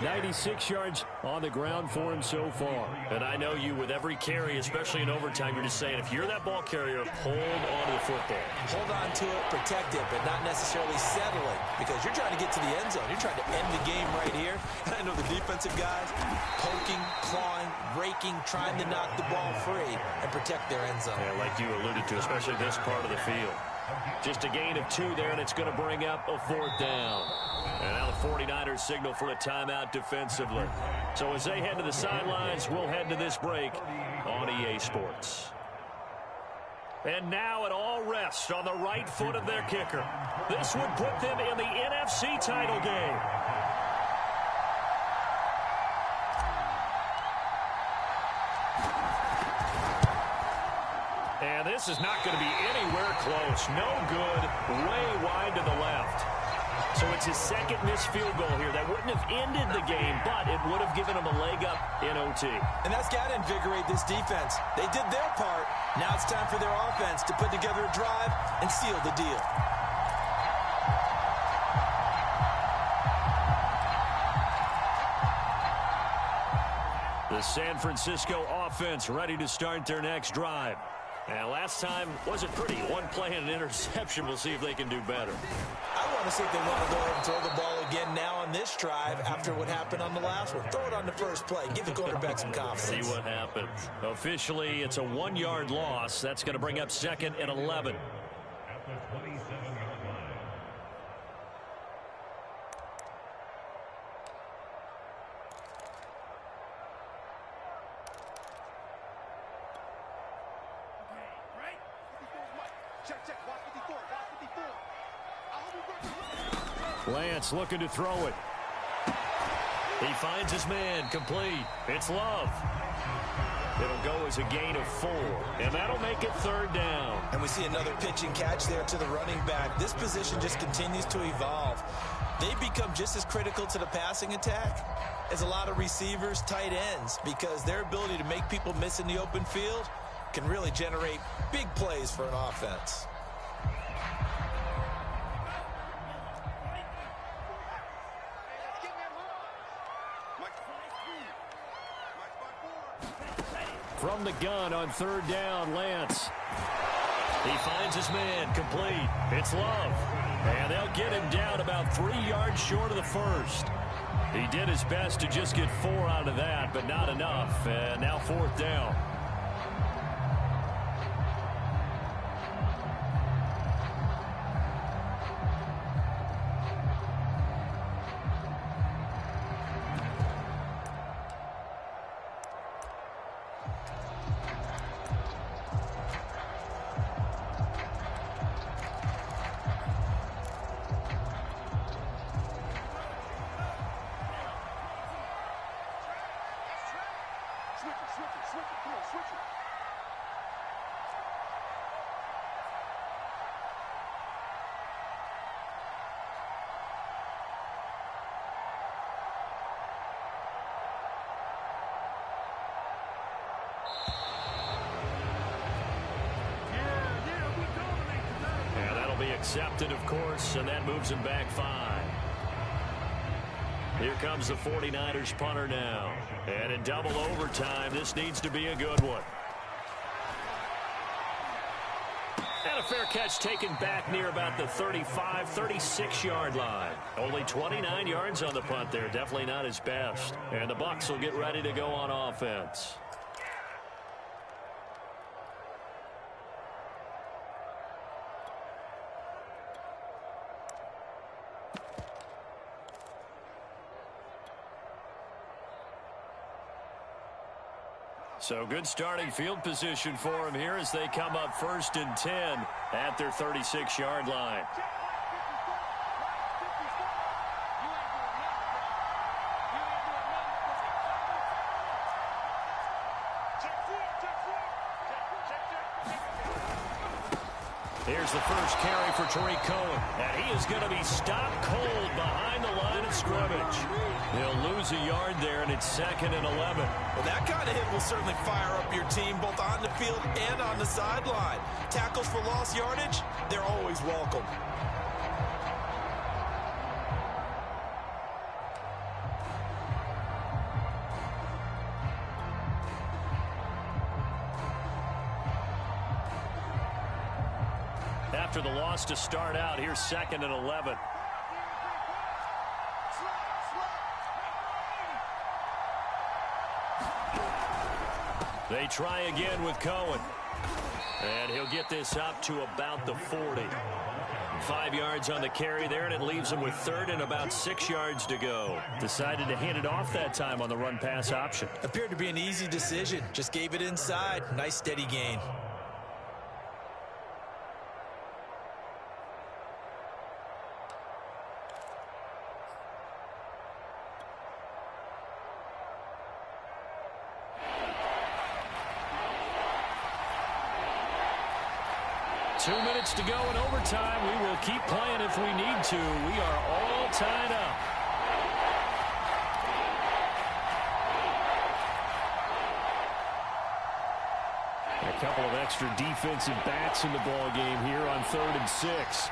96 yards on the ground for him so far. And I know you, with every carry, especially in overtime, you're just saying, if you're that ball carrier, hold on to the football. Hold on to it, protect it, but not necessarily settle it, because you're trying to get to the end zone. You're trying to end the game right here. And I know the defensive guys poking, clawing, raking, trying to knock the ball free and protect their end zone. Yeah, like you alluded to, especially this part of the field. Just a gain of 2 there, and it's going to bring up a 4th down. And now the 49ers signal for a timeout defensively. So as they head to the sidelines, we'll head to this break on EA Sports. And now it all rests on the right foot of their kicker. This would put them in the NFC title game. And this is not going to be anywhere close. No good. Way wide to the left. So it's his second missed field goal here. That wouldn't have ended the game, but it would have given him a leg up in OT. And that's got to invigorate this defense. They did their part. Now it's time for their offense to put together a drive and seal the deal. The San Francisco offense ready to start their next drive. And last time wasn't pretty. One play and an interception. We'll see if they can do better. I want to see if they want to go ahead and throw the ball again now on this drive after what happened on the last one. Throw it on the first play. Give the quarterback some confidence. See what happens. Officially, it's a 1-yard loss. That's going to bring up 2nd and 11. Lance looking to throw it. He finds his man, complete. It's Love. It'll go as a gain of 4, and that'll make it 3rd down. And we see another pitch and catch there to the running back. This position just continues to evolve. They become just as critical to the passing attack as a lot of receivers, tight ends, because their ability to make people miss in the open field can really generate big plays for an offense. From the gun on 3rd down, Lance. He finds his man, complete. It's Love. And they'll get him down about 3 yards short of the first. He did his best to just get 4 out of that, but not enough. And now 4th down. Accepted, of course, and that moves him back 5. Here comes the 49ers punter now. And in double overtime, this needs to be a good one. And a fair catch taken back near about the 35, 36-yard line. Only 29 yards on the punt there. Definitely not his best. And the Bucs will get ready to go on offense. So good starting field position for him here as they come up 1st and 10 at their 36-yard line. Here's the first carry for Tariq Cohen, and he is going to be stopped cold behind the line of scrimmage. He'll lose a yard there, and it's 2nd and 11. Well, that kind of hit will certainly fire up your team both on the field and on the sideline. Tackles for lost yardage, they're always welcome. After the loss to start out, here's 2nd and 11. They try again with Cohen. And he'll get this up to about the 40. 5 yards on the carry there, and it leaves him with 3rd and about 6 yards to go. Decided to hand it off that time on the run-pass option. Appeared to be an easy decision. Just gave it inside. Nice steady gain. Two minutes to go in overtime. We will keep playing if we need to. We are all tied up. A couple of extra defensive backs in the ball game here on 3rd and 6.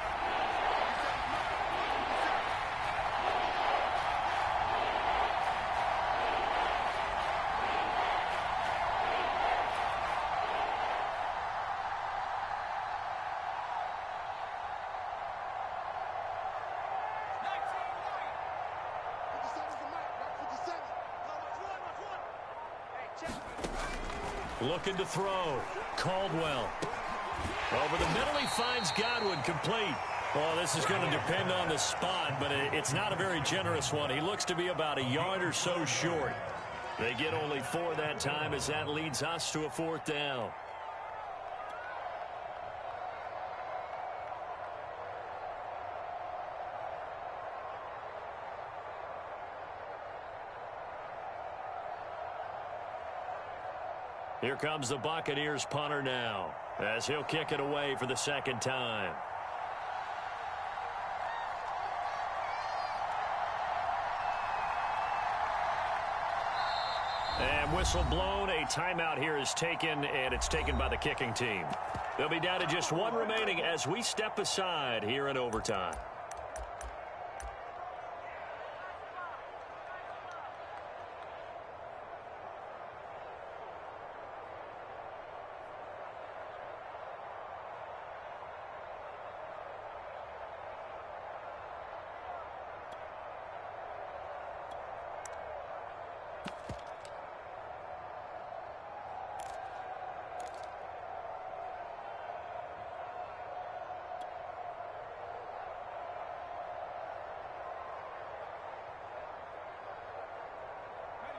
Looking to throw. Caldwell. Over the middle, he finds Godwin, complete. Well, this is going to depend on the spot, but it's not a very generous one. He looks to be about a yard or so short. They get only 4 that time as that leads us to a 4th down. Here comes the Buccaneers punter now, as he'll kick it away for the 2nd time. And whistle blown. A timeout here is taken, and it's taken by the kicking team. They'll be down to just 1 remaining as we step aside here in overtime.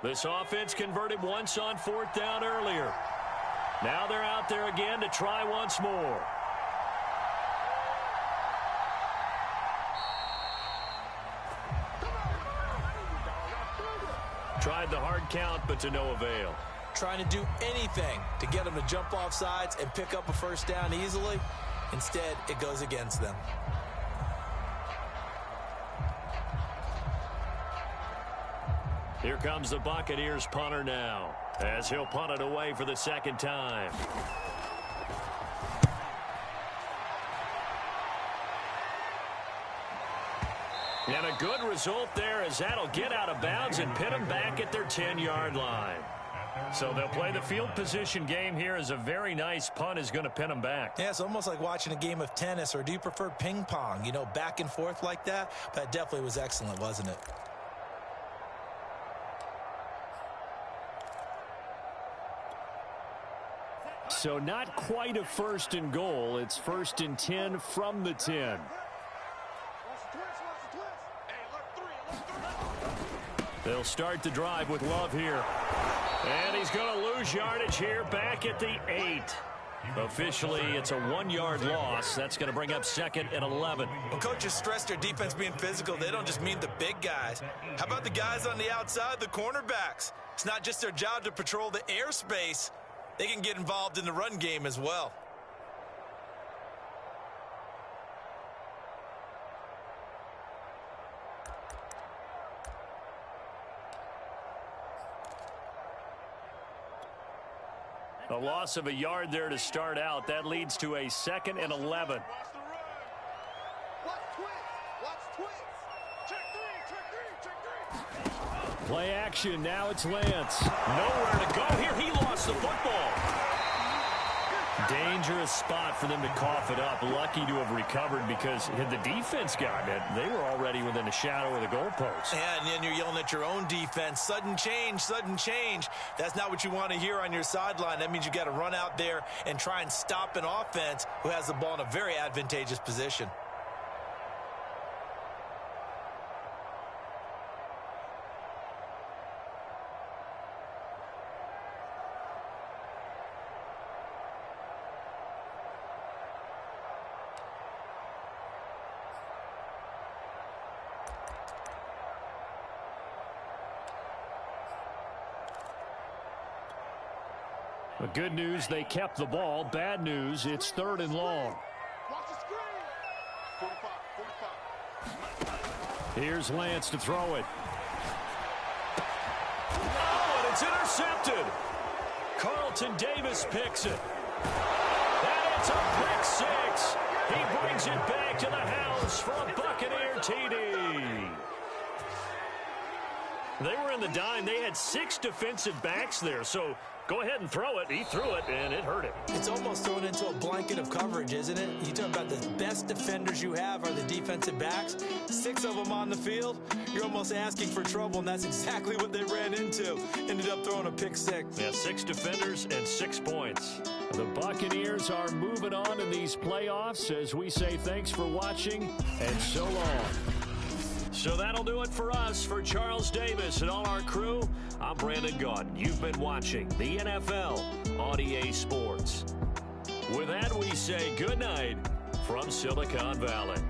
This offense converted once on 4th down earlier. Now they're out there again to try once more. Tried the hard count, but to no avail. Trying to do anything to get them to jump off sides and pick up a 1st down easily. Instead, it goes against them. Here comes the Buccaneers punter now, as he'll punt it away for the 2nd time. And a good result there as that'll get out of bounds and pin them back at their 10-yard line. So they'll play the field position game here as a very nice punt is going to pin them back. Yeah, it's almost like watching a game of tennis, or do you prefer ping pong? You know, back and forth like that? But it definitely was excellent, wasn't it? So not quite a 1st and goal. It's 1st and 10 from the 10. They'll start the drive with Love here. And he's going to lose yardage here back at the 8. Officially, it's a 1-yard loss. That's going to bring up 2nd and 11. When coaches stress their defense being physical, they don't just mean the big guys. How about the guys on the outside, the cornerbacks? It's not just their job to patrol the airspace. They can get involved in the run game as well. A loss of a yard there to start out. That leads to a 2nd and 11. Play action. Now it's Lance. Nowhere to go here. He lost the football. Dangerous spot for them to cough it up. Lucky to have recovered, because had the defense gotten it, they were already within a shadow of the goalpost. And then you're yelling at your own defense. Sudden change, sudden change. That's not what you want to hear on your sideline. That means you got to run out there and try and stop an offense who has the ball in a very advantageous position. But good news, they kept the ball. Bad news, it's 3rd and long. Here's Lance to throw it. Oh, and it's intercepted. Carlton Davis picks it. And it's a pick 6. He brings it back to the house for a Buccaneer TD. They were in the dime. They had 6 defensive backs there, so go ahead and throw it. He threw it, and it hurt him. It's almost thrown into a blanket of coverage, isn't it? You talk about the best defenders you have are the defensive backs. 6 of them on the field. You're almost asking for trouble, and that's exactly what they ran into. Ended up throwing a pick 6. Yeah, 6 defenders and 6 points. The Buccaneers are moving on in these playoffs as we say thanks for watching and so long. So that'll do it for us. For Charles Davis and all our crew, I'm Brandon Gaudin. You've been watching the NFL on EA Sports. With that, we say good night from Silicon Valley.